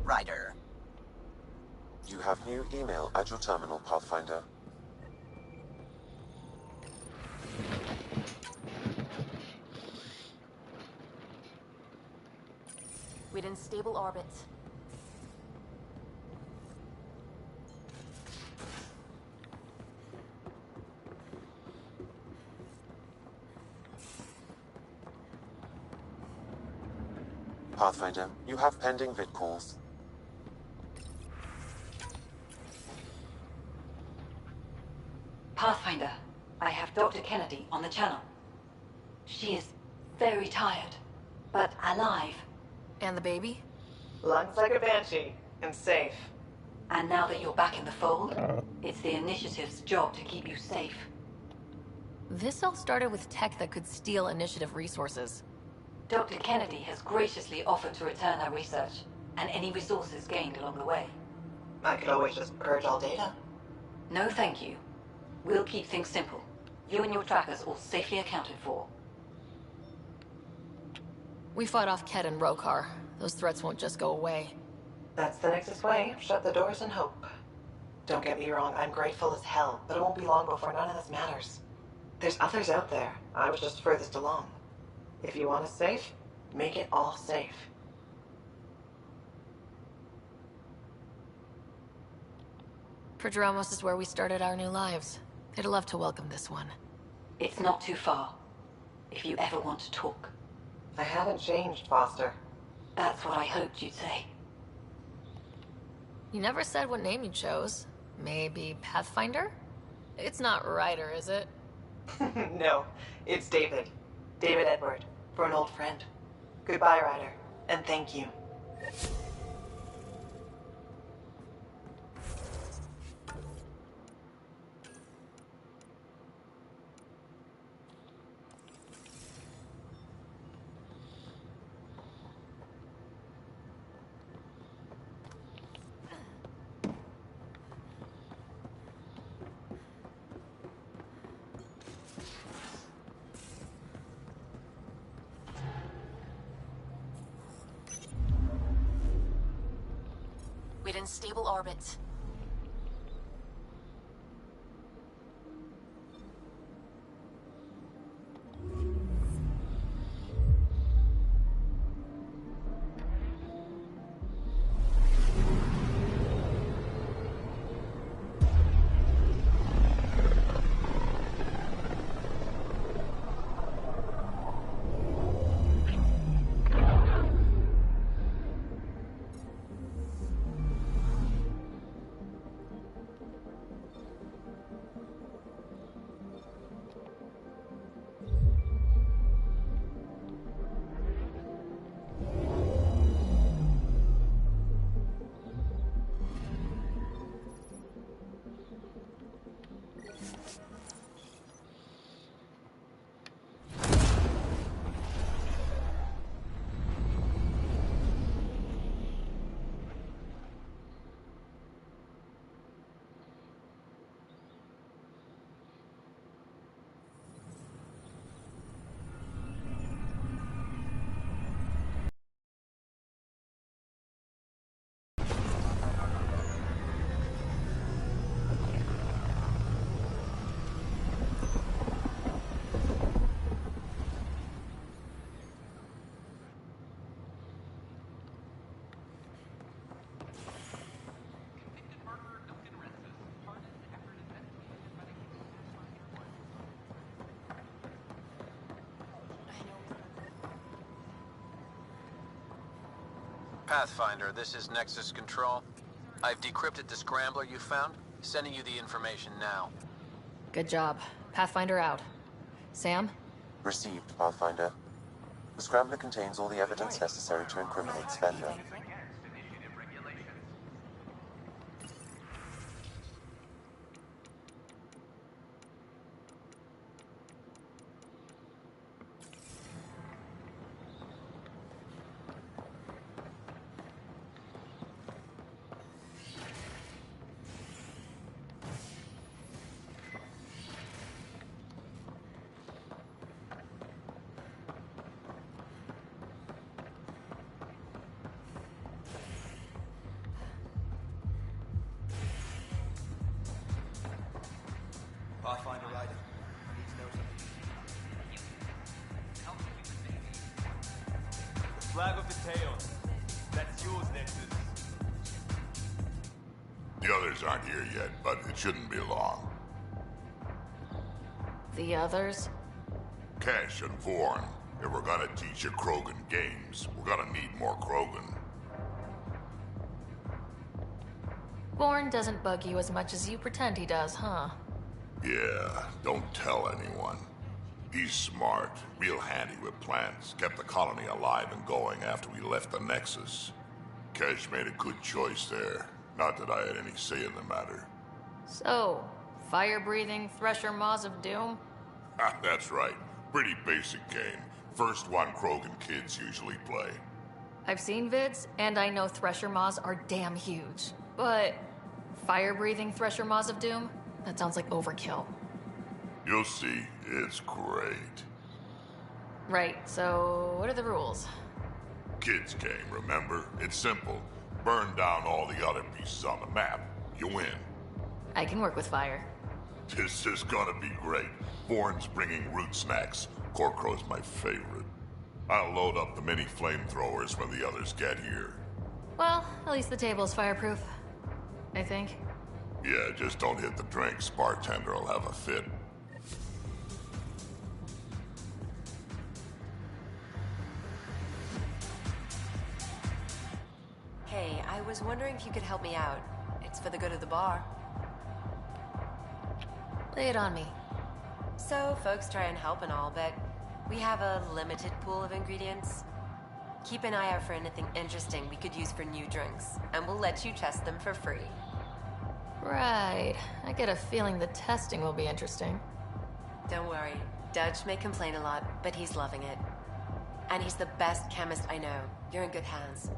Ryder. You have new email at your terminal, Pathfinder. We're in stable orbit. Pathfinder, you have pending vid calls. Pathfinder, I have Dr. Kennedy on the channel. She is very tired, but alive. And the baby? Lungs like a banshee, and safe. And now that you're back in the fold, it's the Initiative's job to keep you safe. This all started with tech that could steal Initiative resources. Dr. Kennedy has graciously offered to return her research, and any resources gained along the way. I could always just purge all data. No, thank you. We'll keep things simple. You and your trackers all safely accounted for. We fought off Ked and Rokar. Those threats won't just go away. That's the Nexus way. Shut the doors and hope. Don't get me wrong, I'm grateful as hell, but it won't be long before none of this matters. There's others out there. I was just furthest along. If you want us safe, make it all safe. Prodromos is where we started our new lives. They'd love to welcome this one. It's not too far. If you ever want to talk. I haven't changed, Foster. That's what I hoped you'd say. You never said what name you chose. Maybe Pathfinder? It's not Ryder, is it? No, it's David. David Edward, for an old friend. Goodbye, Ryder, and thank you. In stable orbit. Pathfinder, this is Nexus Control. I've decrypted the scrambler you found. Sending you the information now. Good job. Pathfinder out. Sam? Received, Pathfinder. The scrambler contains all the evidence necessary to incriminate Spender. Pathfinder Ryder. I need to know something. The flag of the Teos. That's yours, Nexus. The others aren't here yet, but it shouldn't be long. The others? Kesh and Vorn. If we're gonna teach you Krogan games, we're gonna need more Krogan. Bourne doesn't bug you as much as you pretend he does, huh? Yeah, don't tell anyone. He's smart, real handy with plans, kept the colony alive and going after we left the Nexus. Kesh made a good choice there. Not that I had any say in the matter. So, fire-breathing Thresher Maws of Doom? That's right. Pretty basic game. First one Krogan kids usually play. I've seen vids, and I know Thresher Maws are damn huge. But fire-breathing Thresher Maws of Doom? That sounds like overkill. You'll see. It's great. Right, so what are the rules? Kids game, remember? It's simple. Burn down all the other pieces on the map. You win. I can work with fire. This is gonna be great. Vorn's bringing root snacks. Corkrow's my favorite. I'll load up the mini flamethrowers when the others get here. Well, at least the table's fireproof. I think. Yeah, just don't hit the drinks. Bartender will have a fit. was wondering if you could help me out. It's for the good of the bar. Lay it on me. So, folks try and help and all, but we have a limited pool of ingredients. Keep an eye out for anything interesting we could use for new drinks, and we'll let you test them for free. Right. I get a feeling the testing will be interesting. Don't worry. Dutch may complain a lot, but he's loving it. And he's the best chemist I know. You're in good hands.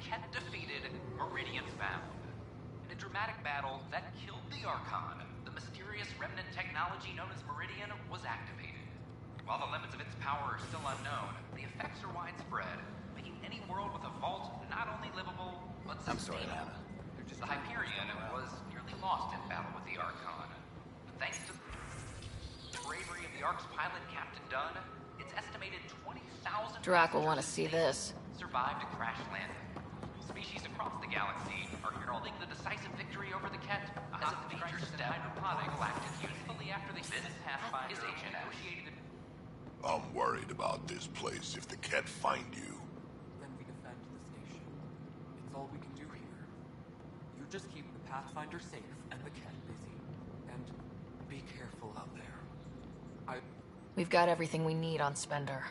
Ket defeated, Meridian found. In a dramatic battle that killed the Archon, the mysterious remnant technology known as Meridian was activated. While the limits of its power are still unknown, the effects are widespread, making any world with a vault not only livable, but sustainable. I'm sorry, The Hyperion was nearly lost in battle with the Archon. But thanks to the bravery of the Ark's pilot, Captain Dunn, its estimated 20,000 Drac will want to see this. survived a crash landing. Species across the galaxy are heralding the decisive victory over the Ket as a major step hydroponic acted usefully after the business Pathfinder is negotiated. I'm worried about this place if the Ket find you. Then we defend the station. It's all we can do here. You just keep the Pathfinder safe and the Ket busy. And be careful out there. We've got everything we need on Spender.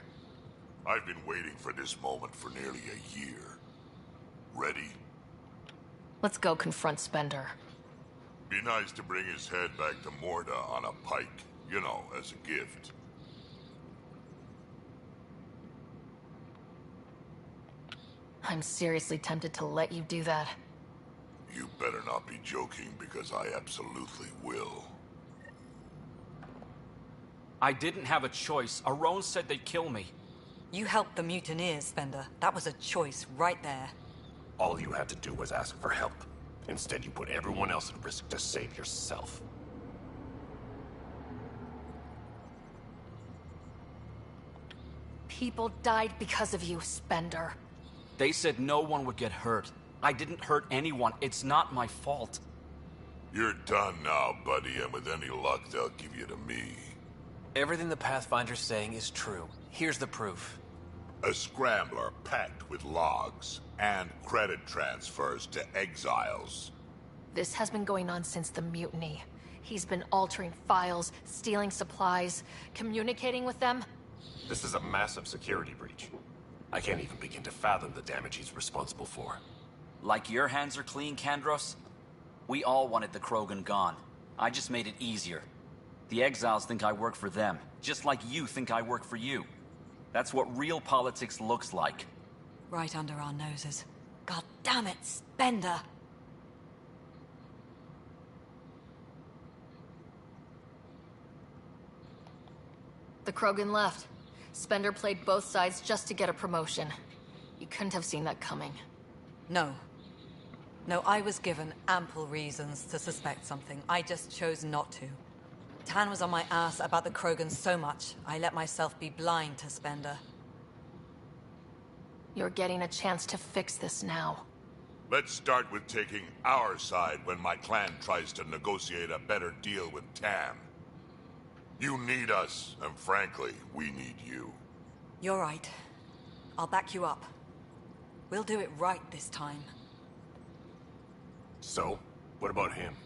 I've been waiting for this moment for nearly a year. Ready? Let's go confront Spender. Be nice to bring his head back to Morda on a pike. You know, as a gift. I'm seriously tempted to let you do that. You better not be joking, because I absolutely will. I didn't have a choice. Aron said they'd kill me. You helped the mutineers, Spender. That was a choice right there. All you had to do was ask for help. Instead, you put everyone else at risk to save yourself. People died because of you, Spender. They said no one would get hurt. I didn't hurt anyone. It's not my fault. You're done now, buddy, and with any luck, they'll give you to me. Everything the Pathfinder's saying is true. Here's the proof. A scrambler packed with logs and credit transfers to exiles. This has been going on since the mutiny. He's been altering files, stealing supplies, communicating with them. This is a massive security breach. I can't even begin to fathom the damage he's responsible for. Like your hands are clean, Kandros? We all wanted the Krogan gone. I just made it easier. The exiles think I work for them, just like you think I work for you. That's what real politics looks like. Right under our noses. God damn it, Spender! The Krogan left. Spender played both sides just to get a promotion. You couldn't have seen that coming. No. No, I was given ample reasons to suspect something. I just chose not to. Tann was on my ass about the Krogan so much, I let myself be blind to Spender. You're getting a chance to fix this now. Let's start with taking our side when my clan tries to negotiate a better deal with Tann. You need us, and frankly, we need you. You're right. I'll back you up. We'll do it right this time. So, what about him?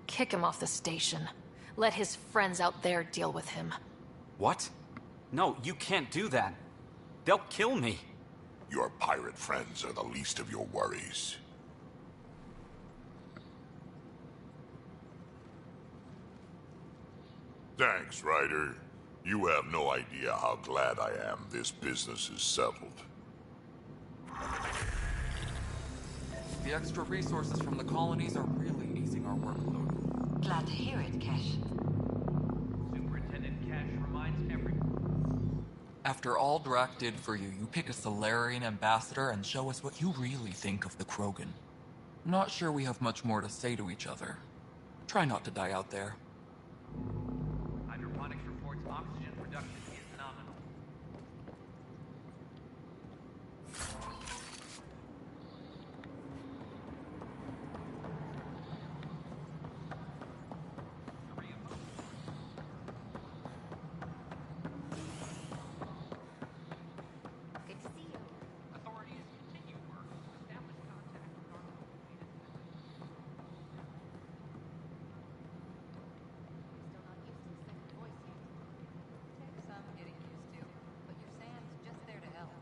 Kick him off the station. Let his friends out there deal with him. What? No, you can't do that. They'll kill me. Your pirate friends are the least of your worries. Thanks, Ryder. You have no idea how glad I am this business is settled. The extra resources from the colonies are really easing our workload. Glad to hear it, Kesh. Superintendent Cash reminds everyone. After all Drac did for you, you pick a Solarian ambassador and show us what you really think of the Krogan. Not sure we have much more to say to each other. Try not to die out there. Hydroponics reports oxygen production is nominal. Good to see you. Authorities continue work to establish contact with our Still not used to the second voice yet. Takes some getting used to, but your Sam's just there to help.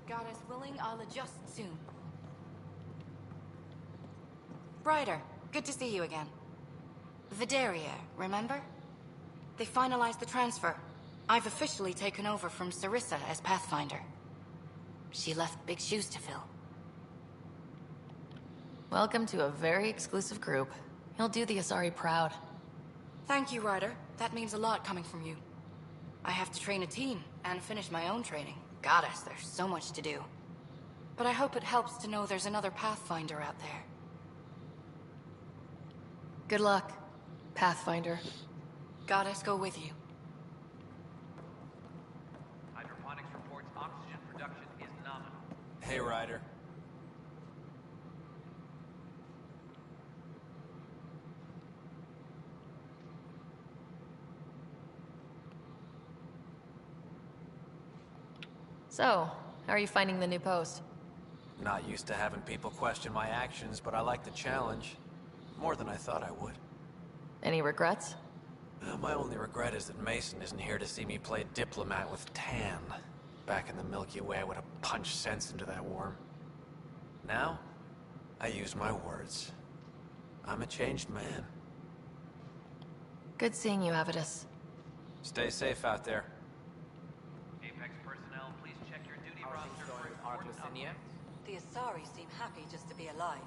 Goddess willing, I'll adjust soon. Ryder, good to see you again. Vidaria, remember? They finalized the transfer. I've officially taken over from Sarissa as Pathfinder. She left big shoes to fill. Welcome to a very exclusive group. You'll do the Asari proud. Thank you, Ryder. That means a lot coming from you. I have to train a team and finish my own training. Goddess, there's so much to do. But I hope it helps to know there's another Pathfinder out there. Good luck, Pathfinder. Goddess go with you. Hydroponics reports oxygen production is nominal. Hey, Ryder. So, how are you finding the new post? Not used to having people question my actions, but I like the challenge. More than I thought I would. Any regrets? My only regret is that Mason isn't here to see me play diplomat with Tan. Back in the Milky Way, I would have punched sense into that worm. Now, I use my words. I'm a changed man. Good seeing you, Avidus. Stay safe out there. Apex personnel, please check your duty roster for important updates. The Asari seem happy just to be alive,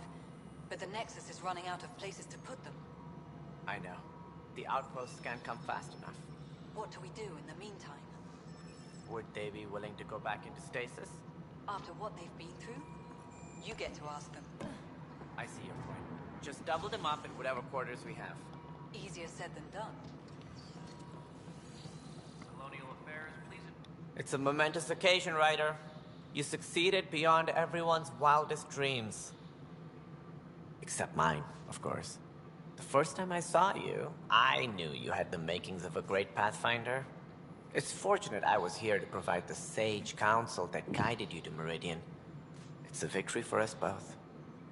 but the Nexus is running out of places to put them. I know. The outposts can't come fast enough. What do we do in the meantime? Would they be willing to go back into stasis? After what they've been through? You get to ask them. I see your point. Just double them up in whatever quarters we have. Easier said than done. Colonial Affairs, please. It's a momentous occasion, Ryder. You succeeded beyond everyone's wildest dreams. Except mine, of course. The first time I saw you, I knew you had the makings of a great Pathfinder. It's fortunate I was here to provide the sage counsel that guided you to Meridian. It's a victory for us both.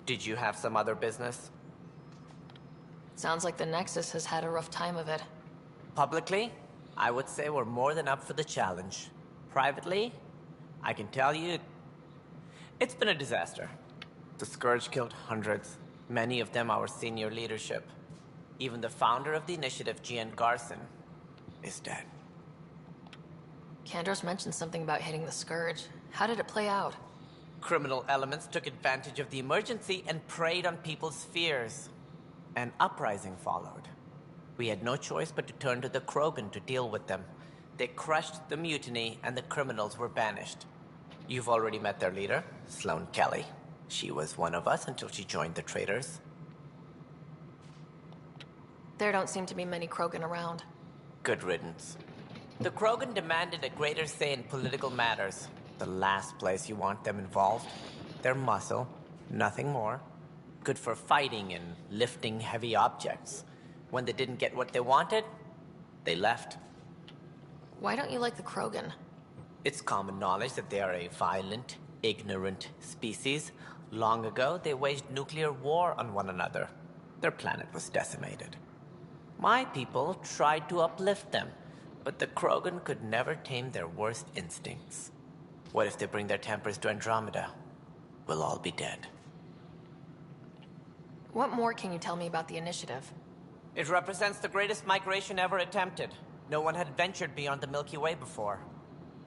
Did you have some other business? Sounds like the Nexus has had a rough time of it. Publicly, I would say we're more than up for the challenge. Privately, I can tell you, it's been a disaster. The Scourge killed hundreds, many of them our senior leadership. Even the founder of the initiative, Gian Garson, is dead. Kandros mentioned something about hitting the Scourge. How did it play out? Criminal elements took advantage of the emergency and preyed on people's fears. An uprising followed. We had no choice but to turn to the Krogan to deal with them. They crushed the mutiny and the criminals were banished. You've already met their leader, Sloane Kelly. She was one of us until she joined the traitors. There don't seem to be many Krogan around. Good riddance. The Krogan demanded a greater say in political matters. The last place you want them involved. They're muscle, nothing more. Good for fighting and lifting heavy objects. When they didn't get what they wanted, they left. Why don't you like the Krogan? It's common knowledge that they are a violent, ignorant species. Long ago, they waged nuclear war on one another. Their planet was decimated. My people tried to uplift them, but the Krogan could never tame their worst instincts. What if they bring their tempers to Andromeda? We'll all be dead. What more can you tell me about the initiative? It represents the greatest migration ever attempted. No one had ventured beyond the Milky Way before.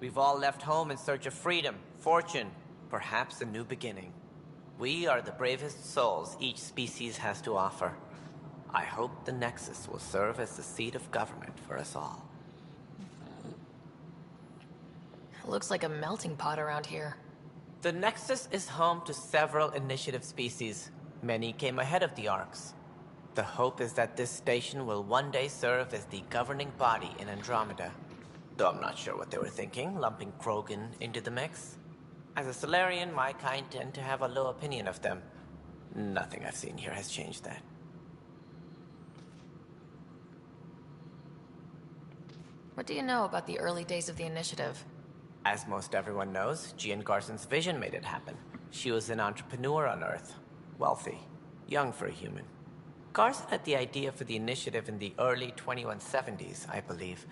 We've all left home in search of freedom, fortune, perhaps a new beginning. We are the bravest souls each species has to offer. I hope the Nexus will serve as the seat of government for us all. It looks like a melting pot around here. The Nexus is home to several initiative species. Many came ahead of the Arks. The hope is that this station will one day serve as the governing body in Andromeda. Though I'm not sure what they were thinking, lumping Krogan into the mix. As a Solarian, my kind tend to have a low opinion of them. Nothing I've seen here has changed that. What do you know about the early days of the Initiative? As most everyone knows, Jean Garson's vision made it happen. She was an entrepreneur on Earth. Wealthy. Young for a human. Garson had the idea for the Initiative in the early 2170s, I believe.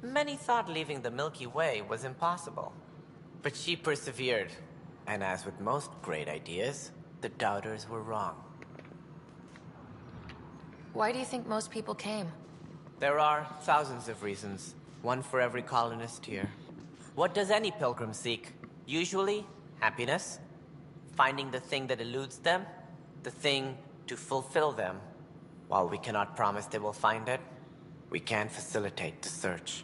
Many thought leaving the Milky Way was impossible. But she persevered. And as with most great ideas, the doubters were wrong. Why do you think most people came? There are thousands of reasons. One for every colonist here. What does any pilgrim seek? Usually, happiness. Finding the thing that eludes them. The thing to fulfill them. While we cannot promise they will find it, we can facilitate the search.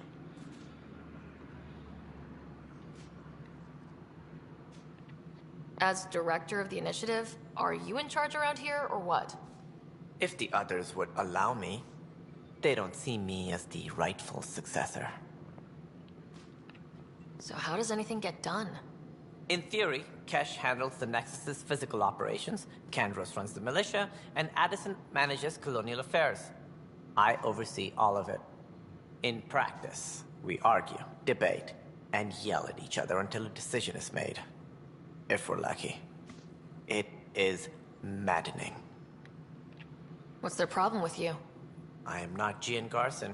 As director of the Initiative, are you in charge around here, or what? If the others would allow me, they don't see me as the rightful successor. So how does anything get done? In theory, Kesh handles the Nexus's physical operations, Kandros runs the militia, and Addison manages colonial affairs. I oversee all of it. In practice, we argue, debate, and yell at each other until a decision is made. If we're lucky. It is maddening. What's their problem with you? I am not Jean Garson.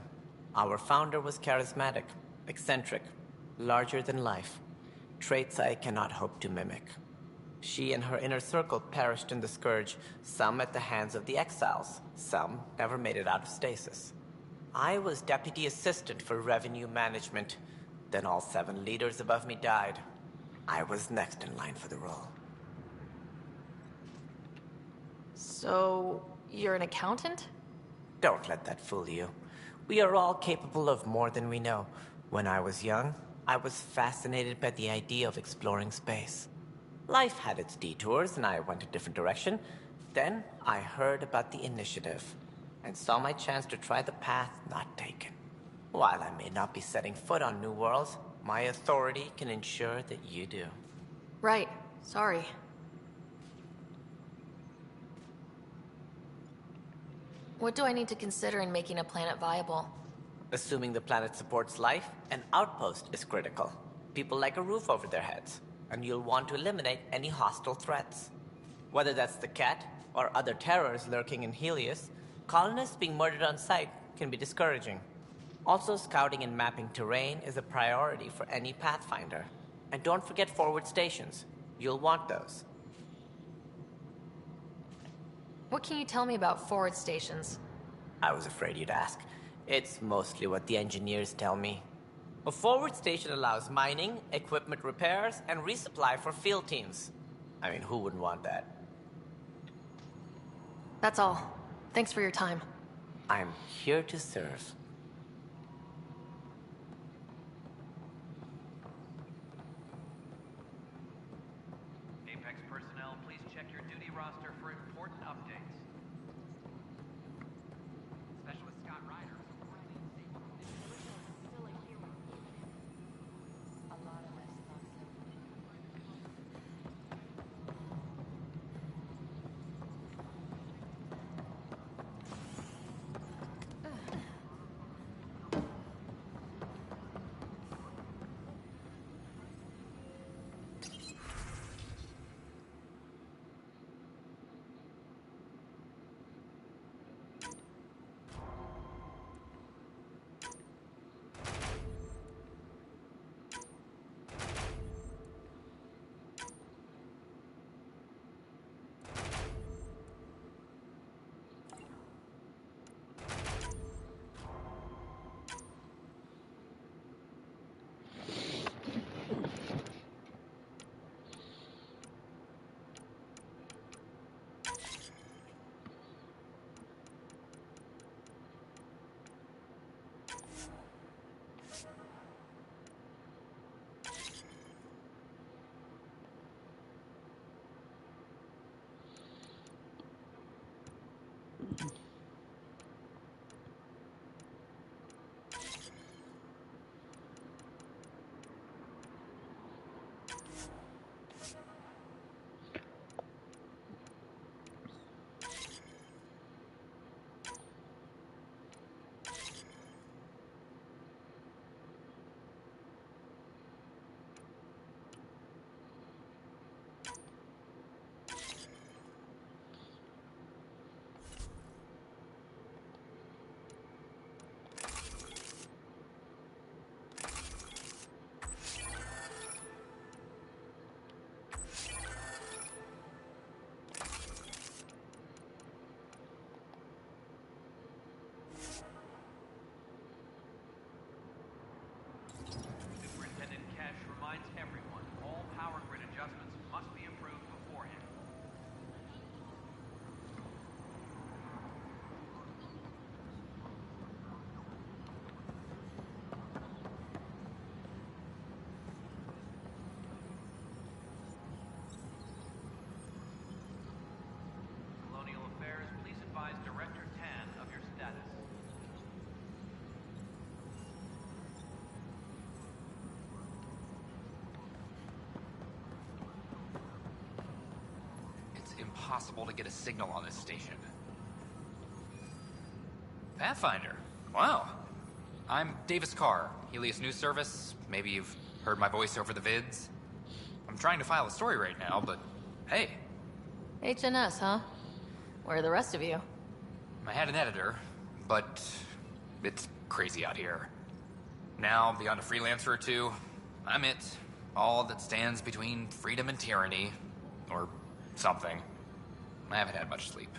Our founder was charismatic, eccentric, larger than life. Traits I cannot hope to mimic. She and her inner circle perished in the Scourge, some at the hands of the Exiles, some never made it out of stasis. I was deputy assistant for revenue management. Then all 7 leaders above me died. I was next in line for the role. So, you're an accountant? Don't let that fool you. We are all capable of more than we know. When I was young, I was fascinated by the idea of exploring space. Life had its detours, and I went a different direction. Then I heard about the Initiative, and saw my chance to try the path not taken. While I may not be setting foot on New Worlds, my authority can ensure that you do. Right. Sorry. What do I need to consider in making a planet viable? Assuming the planet supports life, an outpost is critical. People like a roof over their heads, and you'll want to eliminate any hostile threats. Whether that's the Cat, or other terrors lurking in Helios, colonists being murdered on sight can be discouraging. Also, scouting and mapping terrain is a priority for any Pathfinder. And don't forget forward stations. You'll want those. What can you tell me about forward stations? I was afraid you'd ask. It's mostly what the engineers tell me. A forward station allows mining, equipment repairs, and resupply for field teams. I mean, who wouldn't want that? That's all. Thanks for your time. I'm here to serve. Apex personnel, please check your duty roster for important updates. Specialist Scott Ryder. impossible to get a signal on this station. Pathfinder. Wow. I'm Davis Carr, Helios News Service. Maybe you've heard my voice over the vids. I'm trying to file a story right now, but hey. HNS, huh? Where are the rest of you? I had an editor, but it's crazy out here. Now, beyond a freelancer or two, I'm it. All that stands between freedom and tyranny. Or something. I haven't had much sleep.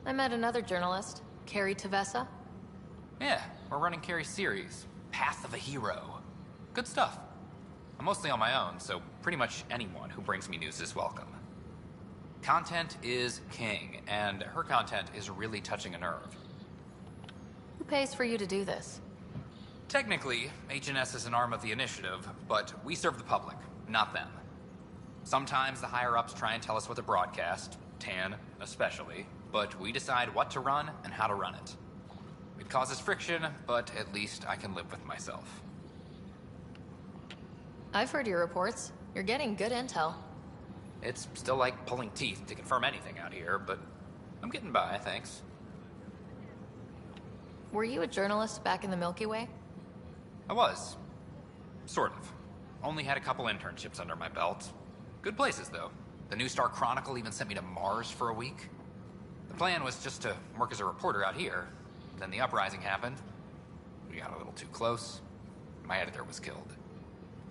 I met another journalist, Carrie Tavessa. Yeah, we're running Carrie's series, Path of a Hero. Good stuff. I'm mostly on my own, so pretty much anyone who brings me news is welcome. Content is king, and her content is really touching a nerve. Who pays for you to do this? Technically, HNS is an arm of the initiative, but we serve the public, not them. Sometimes the higher-ups try and tell us what to broadcast, Tan especially, but we decide what to run and how to run it. It causes friction, but at least I can live with myself. I've heard your reports. You're getting good intel. It's still like pulling teeth to confirm anything out here, but I'm getting by, thanks. Were you a journalist back in the Milky Way? I was. Sort of. Only had a couple internships under my belt. Good places, though. The New Star Chronicle even sent me to Mars for a week. The plan was just to work as a reporter out here. Then the uprising happened. We got a little too close. My editor was killed.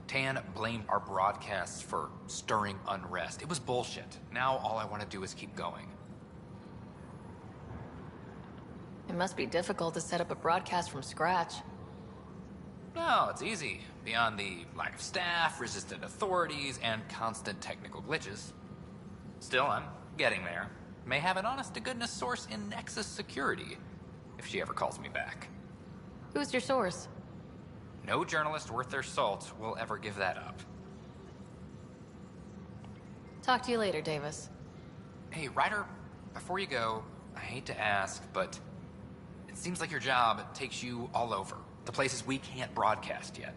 Tan blamed our broadcasts for stirring unrest. It was bullshit. Now all I want to do is keep going. It must be difficult to set up a broadcast from scratch. No, it's easy. Beyond the lack of staff, resistant authorities, and constant technical glitches. Still, I'm getting there. May have an honest-to-goodness source in Nexus Security, if she ever calls me back. Who's your source? No journalist worth their salt will ever give that up. Talk to you later, Davis. Hey, Ryder, before you go, I hate to ask, but it seems like your job takes you all over. The places we can't broadcast yet.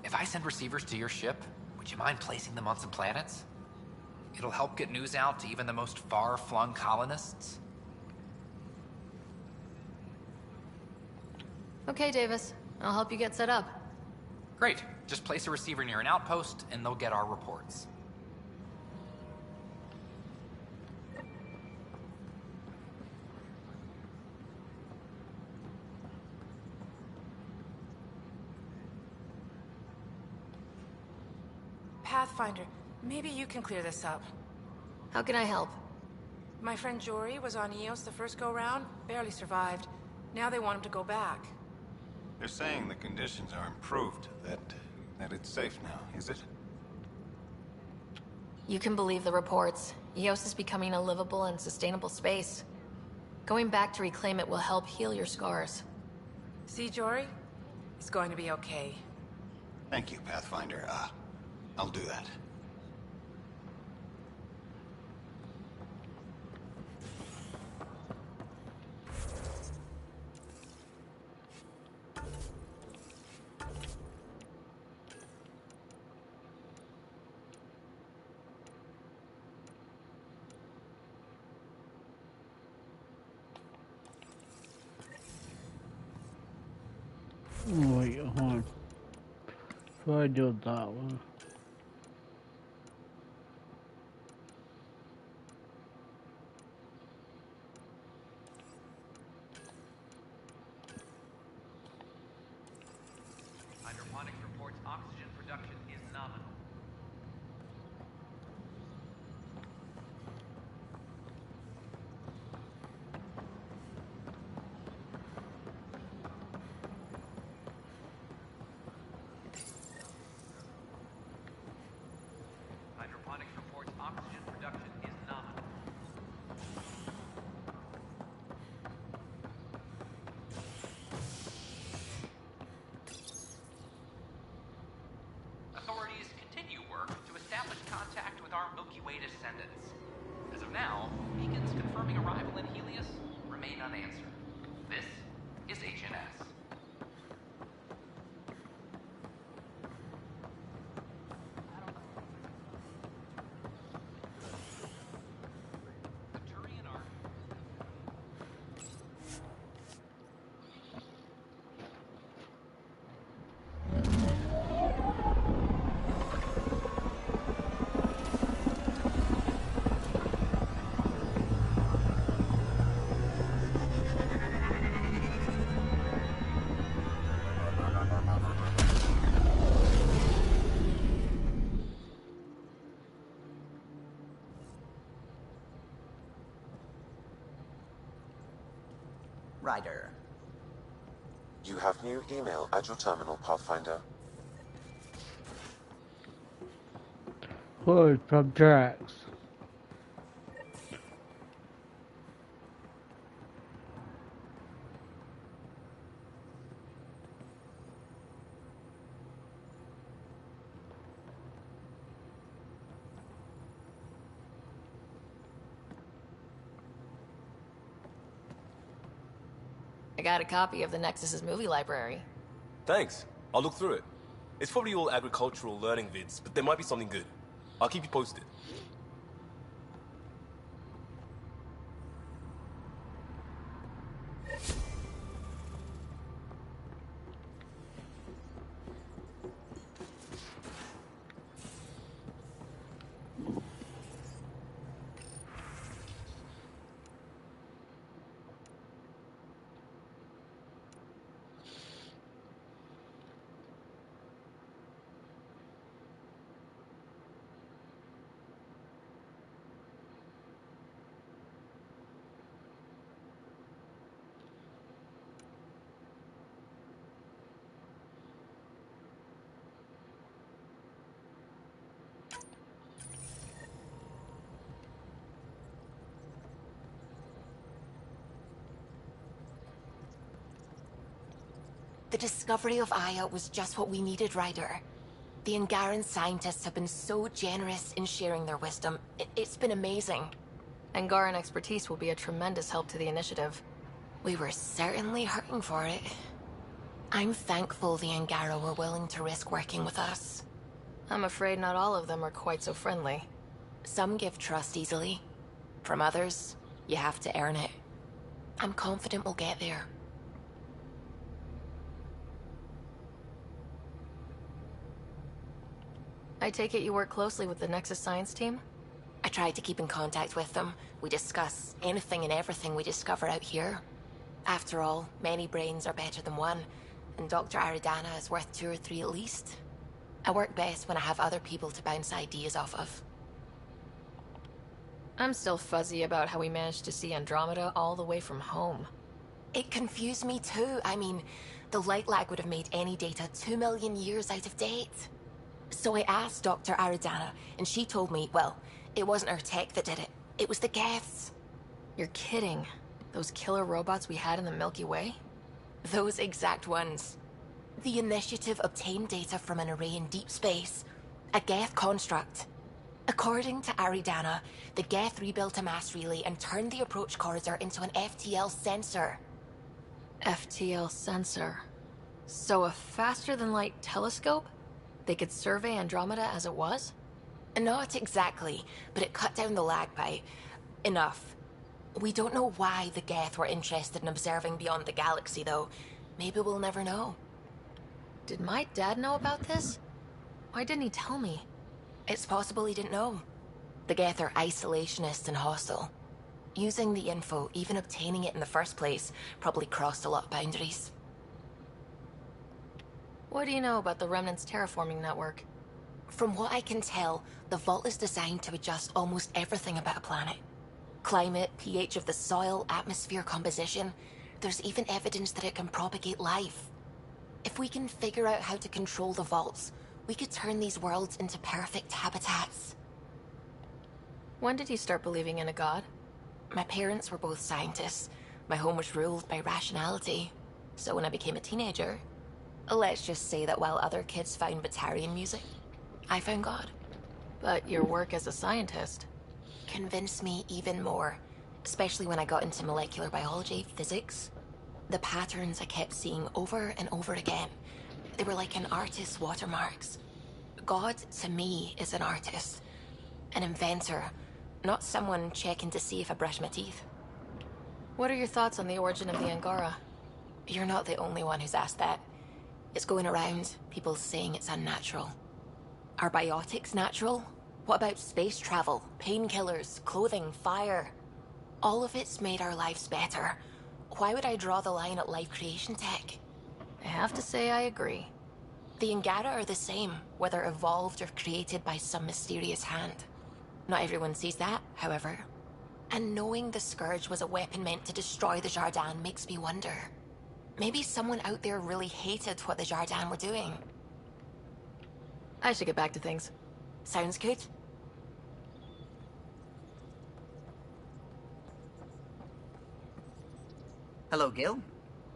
If I send receivers to your ship, would you mind placing them on some planets? It'll help get news out to even the most far-flung colonists. Okay, Davis. I'll help you get set up. Great. Just place a receiver near an outpost, and they'll get our reports. Pathfinder, maybe you can clear this up. How can I help? My friend Jory was on Eos the first go-round, barely survived. Now they want him to go back. They're saying the conditions are improved, that it's safe now, is it? You can believe the reports. Eos is becoming a livable and sustainable space. Going back to reclaim it will help heal your scars. See, Jory? It's going to be okay. Thank you, Pathfinder. I'll do that. Wait, hold on. So I do that one. Hydroponics reports oxygen production is nominal. Hydroponics reports oxygen production is nominal. Authorities continue work to establish contact with our Milky Way descendants. As of now, beacons confirming arrival in Helios remain unanswered. This is HNS. Ryder. You have new email at your terminal, Pathfinder. Word from Drax. I got a copy of the Nexus's movie library. Thanks. I'll look through it. It's probably all agricultural learning vids, but there might be something good. I'll keep you posted. The discovery of Aya was just what we needed, Ryder. The Angaran scientists have been so generous in sharing their wisdom. It's been amazing. Angaran expertise will be a tremendous help to the initiative. We were certainly hurting for it. I'm thankful the Angara were willing to risk working with us. I'm afraid not all of them are quite so friendly. Some give trust easily. From others, you have to earn it. I'm confident we'll get there. I take it you work closely with the Nexus science team? I try to keep in contact with them. We discuss anything and everything we discover out here. After all, many brains are better than one, and Dr. Aridana is worth 2 or 3 at least. I work best when I have other people to bounce ideas off of. I'm still fuzzy about how we managed to see Andromeda all the way from home. It confused me too. I mean, the light lag would have made any data 2 million years out of date. So I asked Dr. Aridana, and she told me, well, it wasn't her tech that did it. It was the Geths. You're kidding. Those killer robots we had in the Milky Way? Those exact ones. The Initiative obtained data from an array in deep space. A Geth construct. According to Aridana, the Geth rebuilt a mass relay and turned the approach corridor into an FTL sensor. FTL sensor. So a faster-than-light telescope? They could survey Andromeda as it was? Not exactly, but it cut down the lag by enough. We don't know why the Geth were interested in observing beyond the galaxy, though. Maybe we'll never know. Did my dad know about this? Why didn't he tell me? It's possible he didn't know. The Geth are isolationist and hostile. Using the info, even obtaining it in the first place, probably crossed a lot of boundaries. What do you know about the Remnant's terraforming network? From what I can tell, the Vault is designed to adjust almost everything about a planet. Climate, pH of the soil, atmosphere composition. There's even evidence that it can propagate life. If we can figure out how to control the Vaults, we could turn these worlds into perfect habitats. When did you start believing in a god? My parents were both scientists. My home was ruled by rationality. So when I became a teenager, let's just say that while other kids found Batarian music, I found God. But your work as a scientist convinced me even more, especially when I got into molecular biology, physics. The patterns I kept seeing over and over again, they were like an artist's watermarks. God, to me, is an artist, an inventor, not someone checking to see if I brush my teeth. What are your thoughts on the origin of the Angara? You're not the only one who's asked that. It's going around, people saying it's unnatural. Are biotics natural? What about space travel, painkillers, clothing, fire? All of it's made our lives better. Why would I draw the line at life creation tech? I have to say I agree. The Angara are the same, whether evolved or created by some mysterious hand. Not everyone sees that, however. And knowing the Scourge was a weapon meant to destroy the Jardin makes me wonder. Maybe someone out there really hated what the Jardin were doing. I should get back to things. Sounds good. Hello, Gil.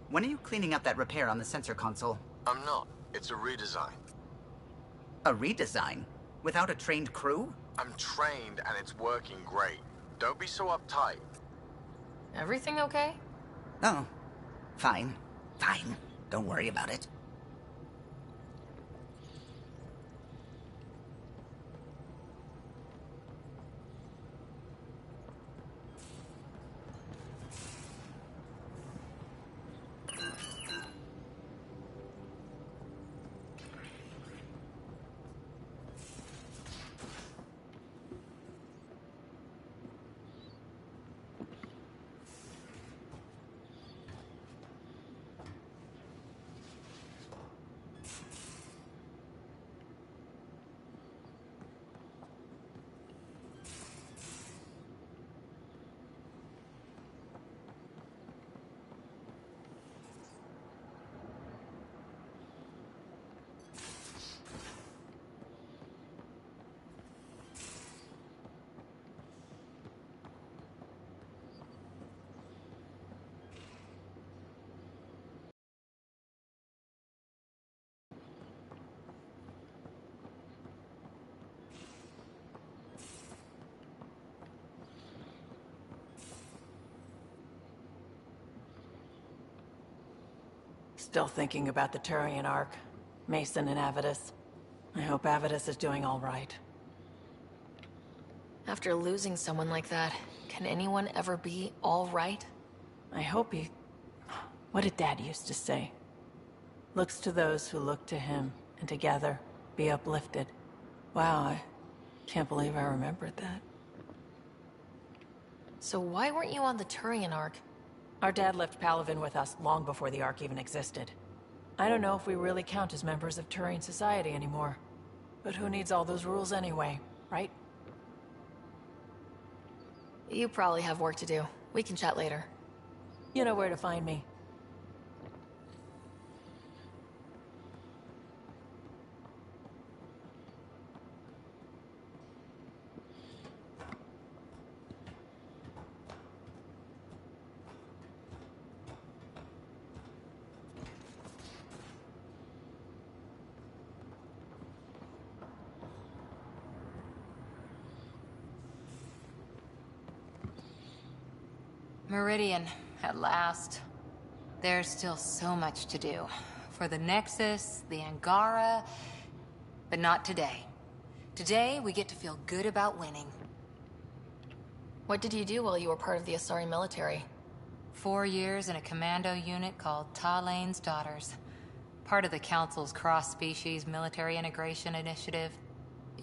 When are you cleaning up that repair on the sensor console? I'm not. It's a redesign. A redesign? Without a trained crew? I'm trained and it's working great. Don't be so uptight. Everything okay? Oh, fine. Fine. Don't worry about it. Still thinking about the Turian Ark. Mason and Avidus. I hope Avidus is doing all right. After losing someone like that, can anyone ever be all right? I hope he... What did Dad used to say? Looks to those who look to him, and together be uplifted. Wow, I can't believe I remembered that. So why weren't you on the Turian Ark? Our dad left Palaven with us long before the Ark even existed. I don't know if we really count as members of Turian society anymore. But who needs all those rules anyway, right? You probably have work to do. We can chat later. You know where to find me. Meridian, at last. There's still so much to do. For the Nexus, the Angara, but not today. Today, we get to feel good about winning. What did you do while you were part of the Asari military? 4 years in a commando unit called Talane's Daughters. Part of the Council's cross-species military integration initiative.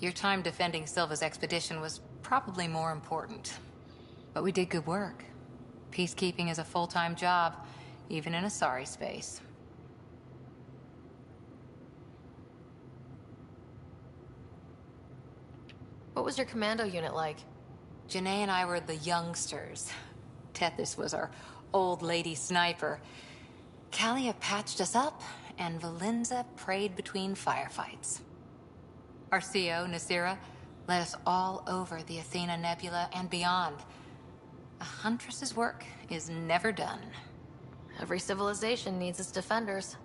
Your time defending Silva's expedition was probably more important. But we did good work. Peacekeeping is a full-time job, even in Asari space. What was your commando unit like? Janae and I were the youngsters. Tethys was our old lady sniper. Kalia patched us up, and Valenza prayed between firefights. Our CO, Nasira, led us all over the Athena Nebula and beyond. A huntress's work is never done. Every civilization needs its defenders.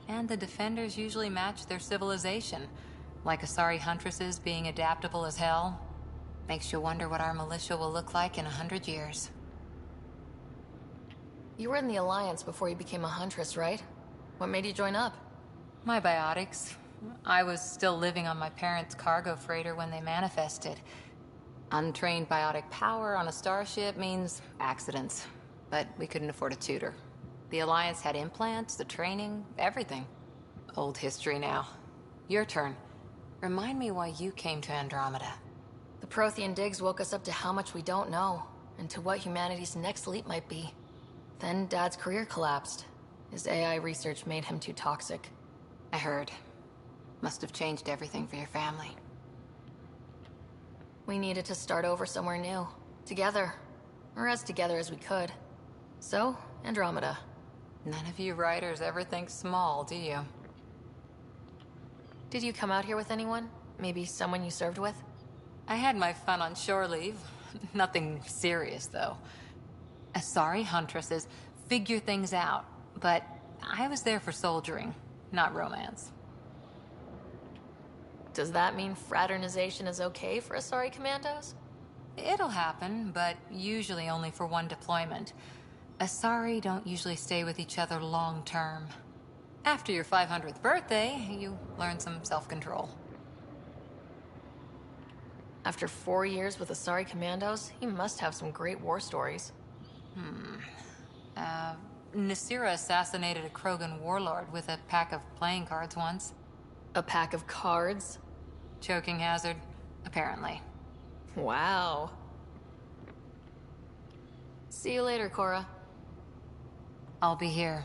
And the defenders usually match their civilization. Like Asari huntresses being adaptable as hell. Makes you wonder what our militia will look like in 100 years. You were in the Alliance before you became a huntress, right? What made you join up? My biotics. I was still living on my parents' cargo freighter when they manifested. Untrained biotic power on a starship means accidents. But we couldn't afford a tutor. The Alliance had implants, the training, everything. Old history now. Your turn. Remind me why you came to Andromeda. The Prothean digs woke us up to how much we don't know, and to what humanity's next leap might be. Then Dad's career collapsed. His AI research made him too toxic. I heard. Must have changed everything for your family. We needed to start over somewhere new. Together. or as together as we could. So, Andromeda. None of you writers ever think small, do you? Did you come out here with anyone? Maybe someone you served with? I had my fun on shore leave. Nothing serious, though. Asari huntresses figure things out, but I was there for soldiering, not romance. Does that mean fraternization is okay for Asari commandos? It'll happen, but usually only for one deployment. Asari don't usually stay with each other long term. After your 500th birthday, you learn some self-control. After 4 years with Asari commandos, you must have some great war stories. Nasira assassinated a Krogan warlord with a pack of playing cards once. A pack of cards? Choking hazard, apparently. Wow. See you later, Cora. I'll be here.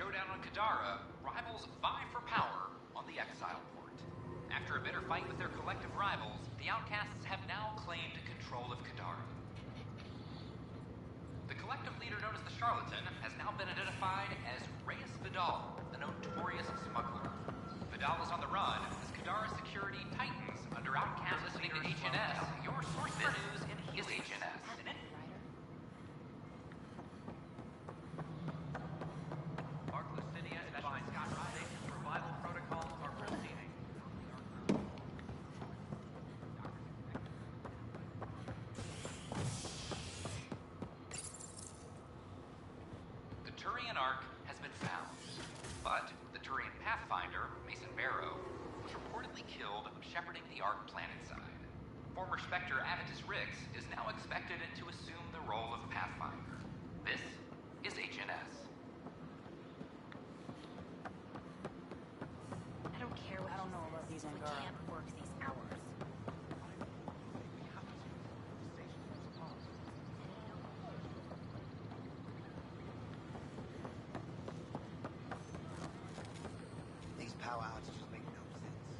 Showdown on Kadara, rivals vie for power on the Exile Port. After a bitter fight with their collective rivals, the Outcasts have now claimed control of Kadara. The collective leader known as the Charlatan has now been identified as Reyes Vidal, the notorious smuggler. Vidal is on the run as Kadara security tightens under Outcast listening to HNS, your source for news in his HNS. Mark Lucinia advised Scott Riley survival protocols are proceeding. The Turian Ark has been found, but the Turian Pathfinder, Mason Barrow, was reportedly killed shepherding the Ark planetside. Former Spectre Avitus Riggs is now expected to assume the role of Pathfinder. This is HNS. I don't care what I don't know about these Angara. We can't work these hours. These power outages make no sense.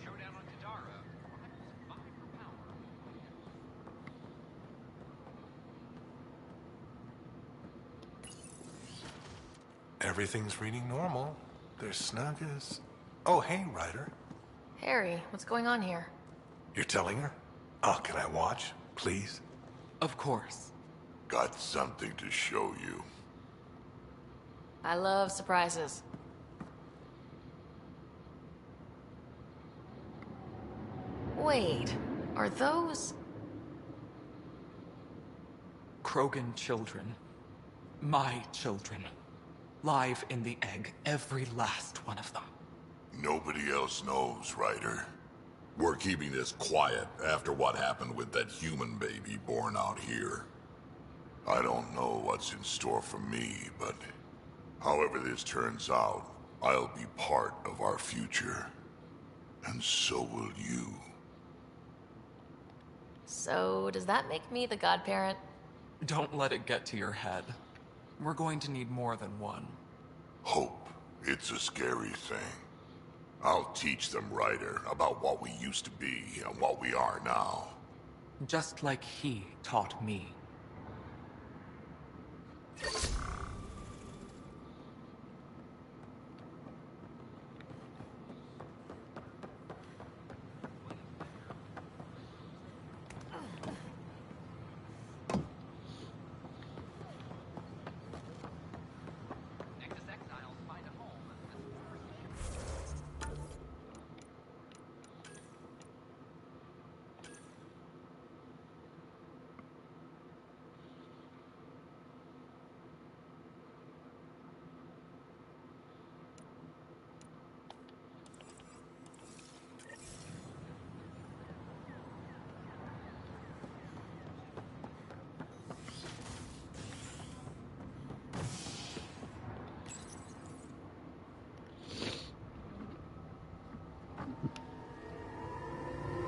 Showdown on Kadara. Rivals vie for power. Everything's reading normal. They're snug as... Oh, hey, Ryder. Harry, what's going on here? You're telling her? Oh, can I watch, please? Of course. Got something to show you. I love surprises. Wait, are those... Krogan children. My children. Live in the egg, every last one of them. Nobody else knows, Ryder. We're keeping this quiet after what happened with that human baby born out here. I don't know what's in store for me, but however this turns out, I'll be part of our future. And so will you. So, does that make me the godparent? Don't let it get to your head. We're going to need more than one. Hope. It's a scary thing. I'll teach them, Ryder, about what we used to be and what we are now. Just like he taught me. Nexus exiles find a home.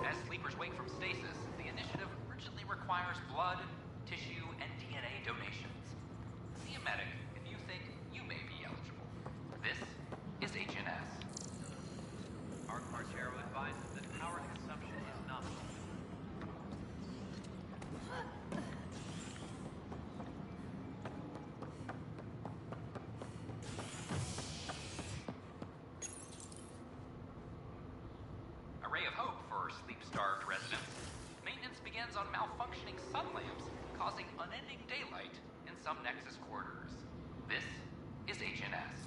As sleepers wake from stasis, the initiative urgently requires blood, tissue, and DNA donations. See a medic if you think you may be eligible. This is HNS. Ark Martero advises that power consumption is nominal. A ray of hope for sleep-starved residents. Maintenance begins on malfunctioning sun lamps, causing unending daylight in some Nexus quarters. This is HNS.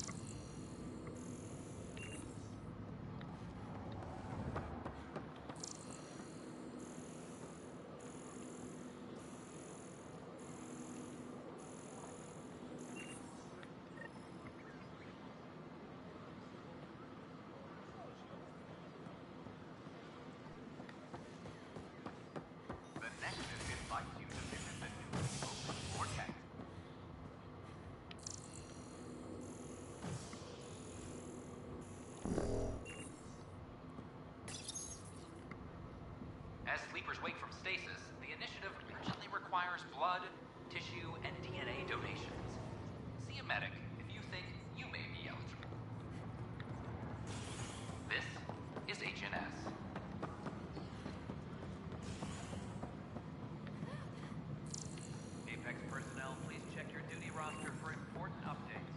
The Nexus invites you to visit the new open vortex. As sleepers wake from stasis, the initiative urgently requires blood, tissue, and DNA donations. See a medic if you think you may be eligible. This is HNS. Apex personnel, please check your duty roster for important updates.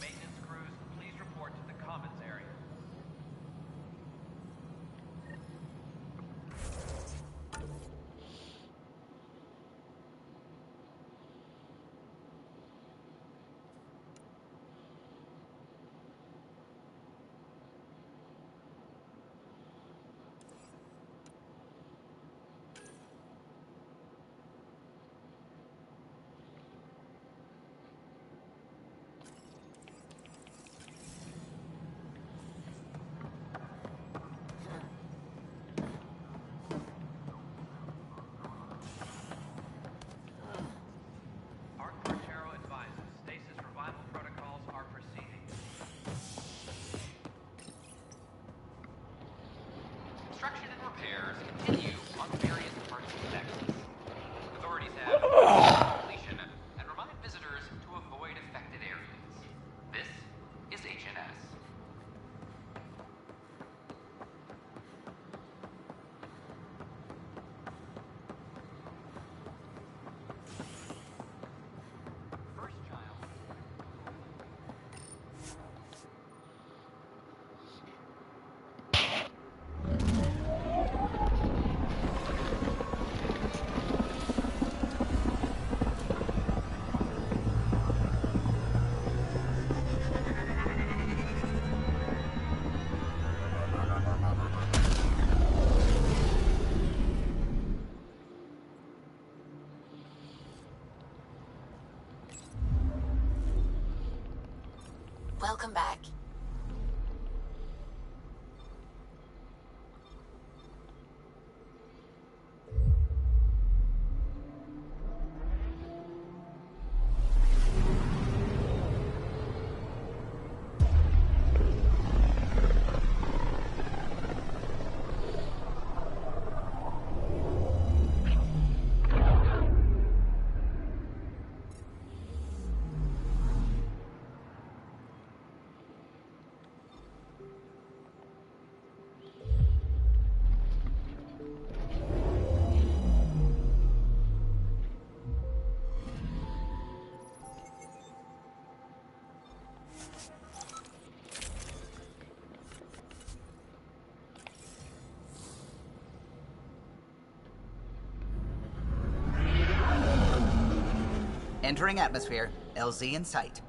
Maintenance crews, please report to the commons area. Ark Martero advises stasis revival protocols are proceeding. Construction and repairs continue on various emergency nexus. Authorities have completion and remind visitors to avoid affected areas. This is HNS. First child. Welcome back. Entering atmosphere. LZ in sight.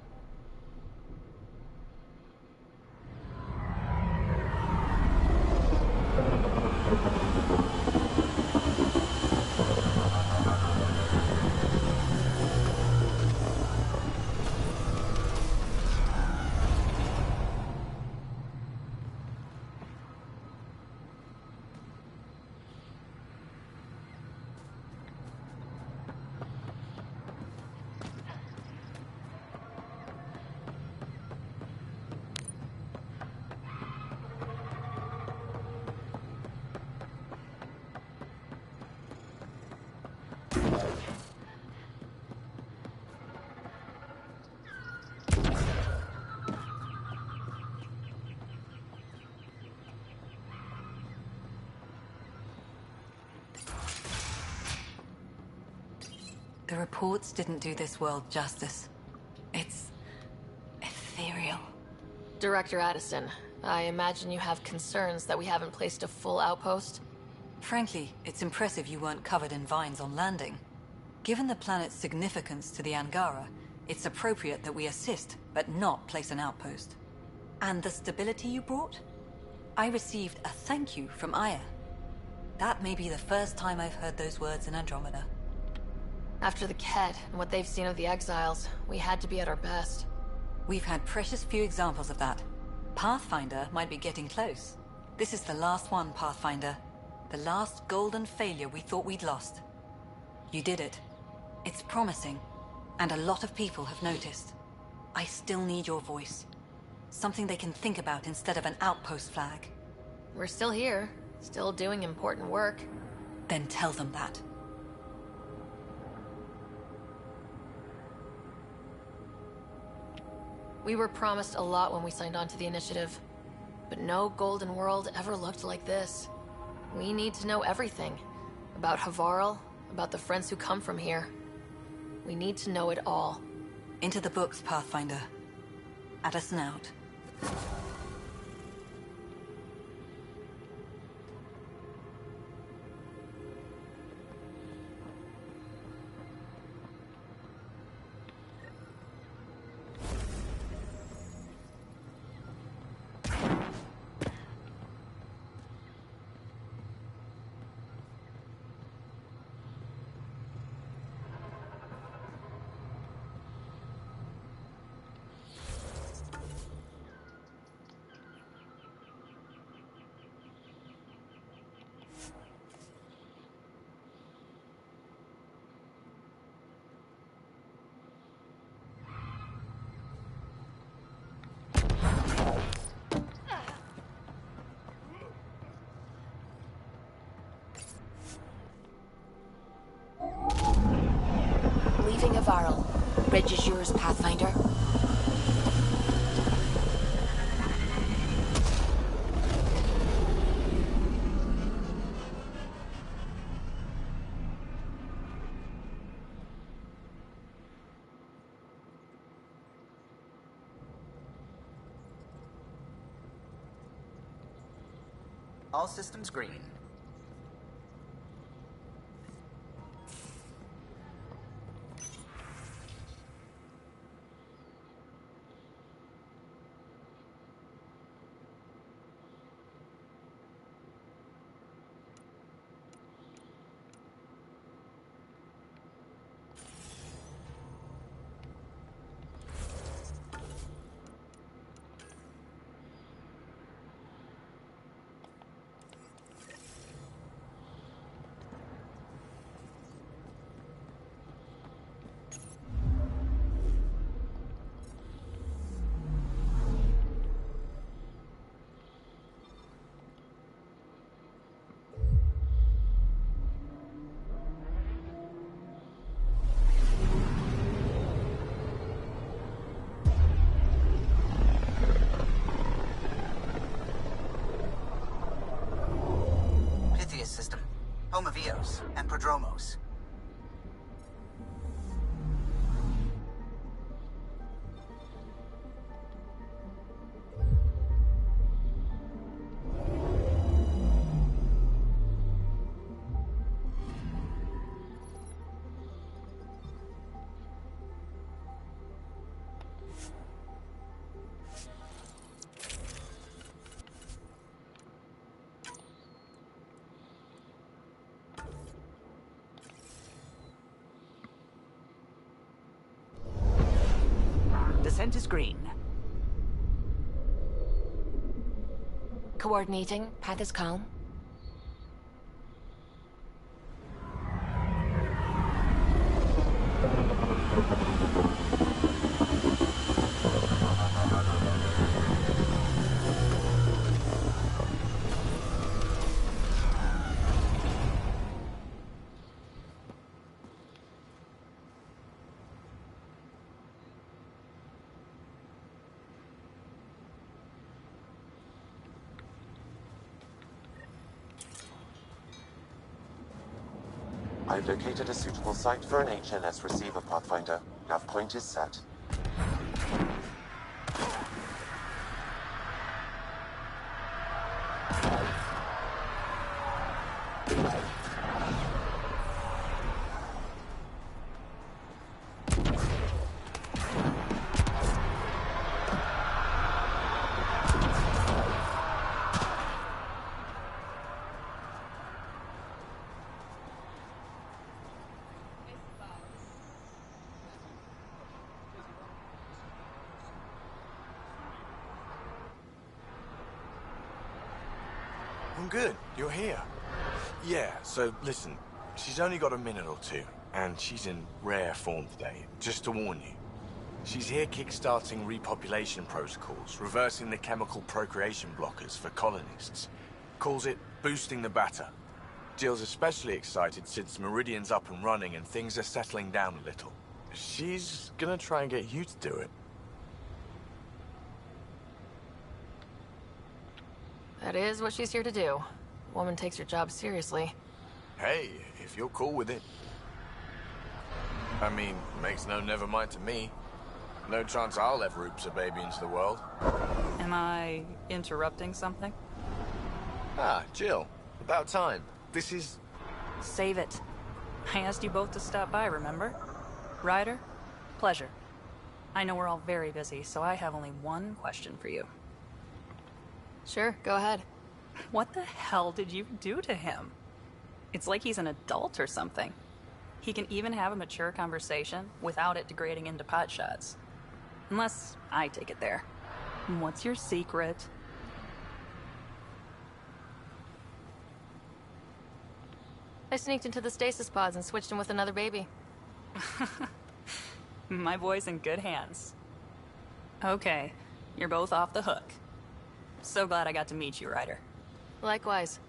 The reports didn't do this world justice. It's ethereal. Director Addison, I imagine you have concerns that we haven't placed a full outpost? Frankly, it's impressive you weren't covered in vines on landing. Given the planet's significance to the Angara, it's appropriate that we assist, but not place an outpost. And the stability you brought? I received a thank you from Aya. That may be the first time I've heard those words in Andromeda. After the Kett and what they've seen of the Exiles, we had to be at our best. We've had precious few examples of that. Pathfinder might be getting close. This is the last one, Pathfinder. The last golden failure we thought we'd lost. You did it. It's promising, and a lot of people have noticed. I still need your voice. Something they can think about instead of an outpost flag. We're still here, still doing important work. Then tell them that. We were promised a lot when we signed on to the initiative, but no Golden World ever looked like this. We need to know everything. About Havarl, about the friends who come from here. We need to know it all. Into the books, Pathfinder. Addison out. Leaving Havarl. Bridge is yours, Pathfinder. All systems green. System, home of Eos and Prodromos. Descent is green. Coordinating. Path is calm. I've located a suitable site for an HNS receiver, Pathfinder. Nav point is set. good. You're here. Yeah, so listen, she's only got a minute or two, and she's in rare form today. Just to warn you. She's here kickstarting repopulation protocols, reversing the chemical procreation blockers for colonists. Calls it boosting the batter. Jill's especially excited since Meridian's up and running and things are settling down a little. She's gonna try and get you to do it. That is what she's here to do. Woman takes her job seriously. Hey, if you're cool with it. I mean, makes no never mind to me. No chance I'll ever oops a baby into the world. Am I interrupting something? Ah, Jill. About time. This is... Save it. I asked you both to stop by, remember? Ryder, pleasure. I know we're all very busy, so I have only one question for you. Sure, go ahead. What the hell did you do to him? It's like he's an adult or something. He can even have a mature conversation without it degrading into pot shots. Unless I take it there. What's your secret? I sneaked into the stasis pods and switched him with another baby. My boy's in good hands. Okay, you're both off the hook. So glad I got to meet you, Ryder. Likewise.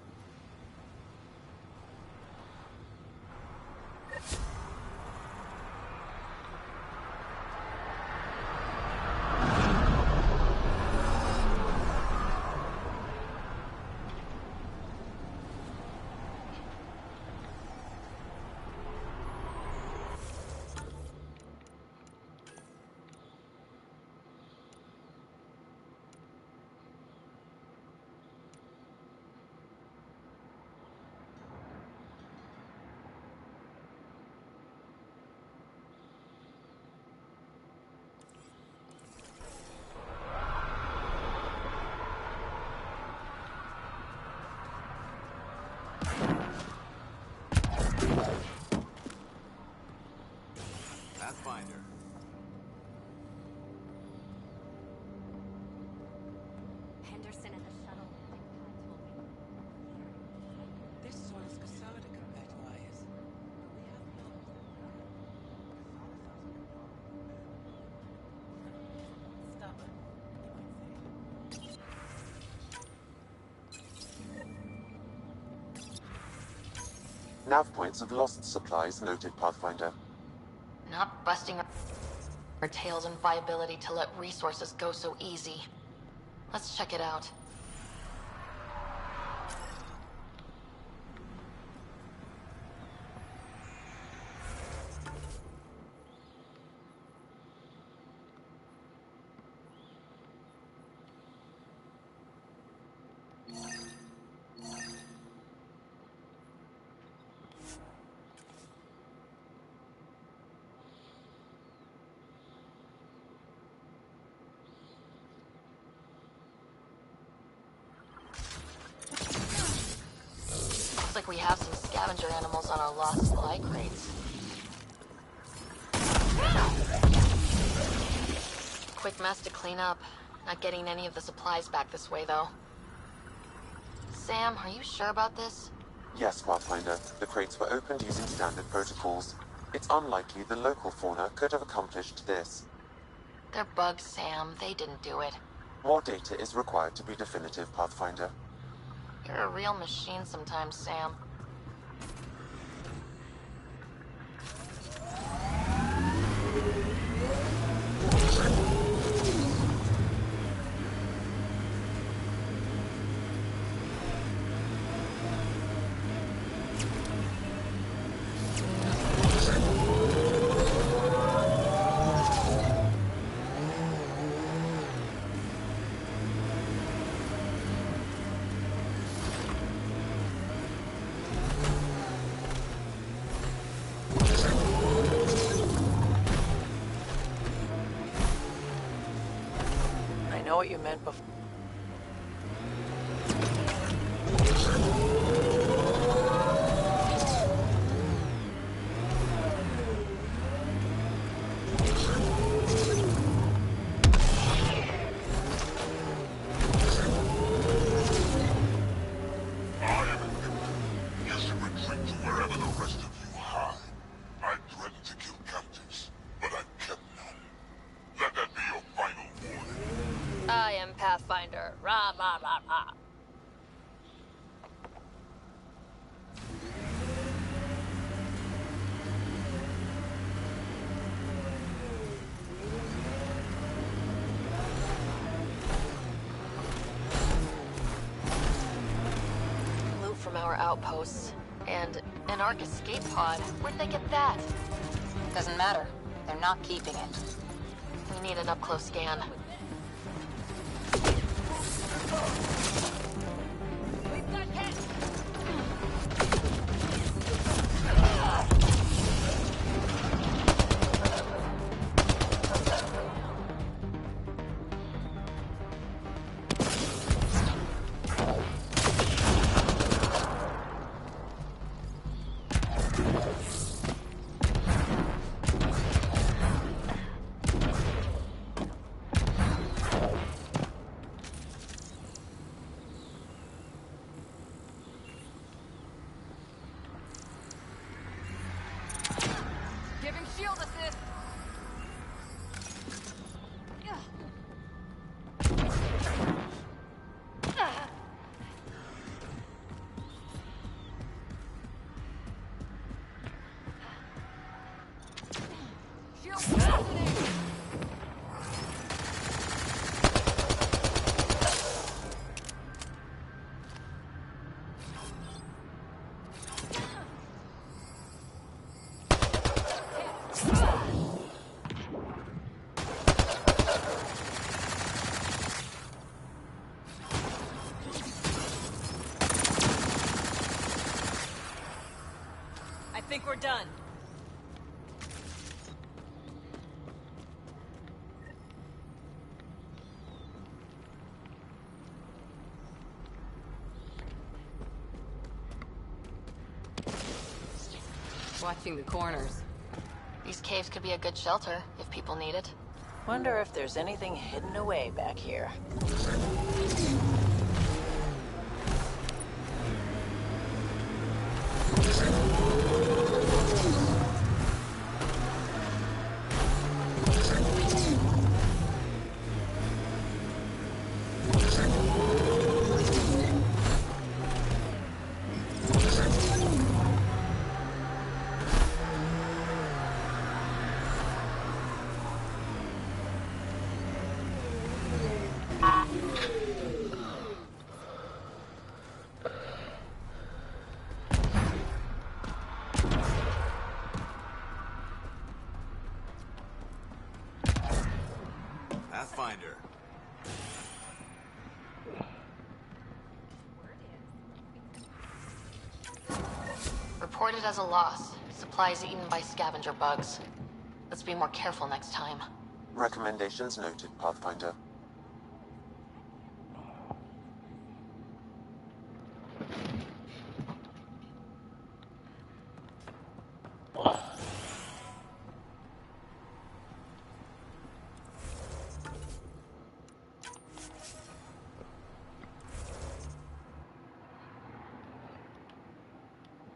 Pathfinder. Henderson at the shuttle. This one is Casada compared to Elias. Nav points of lost supplies noted, Pathfinder. Not busting our tails and viability to let resources go so easy. Let's check it out. Looks like we have some scavenger animals on our lost supply crates. Quick mess to clean up. Not getting any of the supplies back this way, though. Sam, are you sure about this? Yes, Pathfinder. The crates were opened using standard protocols. It's unlikely the local fauna could have accomplished this. They're bugs, Sam. They didn't do it. More data is required to be definitive, Pathfinder. You're a real machine sometimes, Sam. I know what you meant before. outposts. And an Ark escape pod. Where'd they get that? Doesn't matter. They're not keeping it. We need an up-close scan. Giving shield assist. Shield positive. I think we're done. Watching the corners. These caves could be a good shelter if people need it. Wonder if there's anything hidden away back here. Pathfinder. Reported as a loss. Supplies eaten by scavenger bugs. Let's be more careful next time. Recommendations noted, Pathfinder.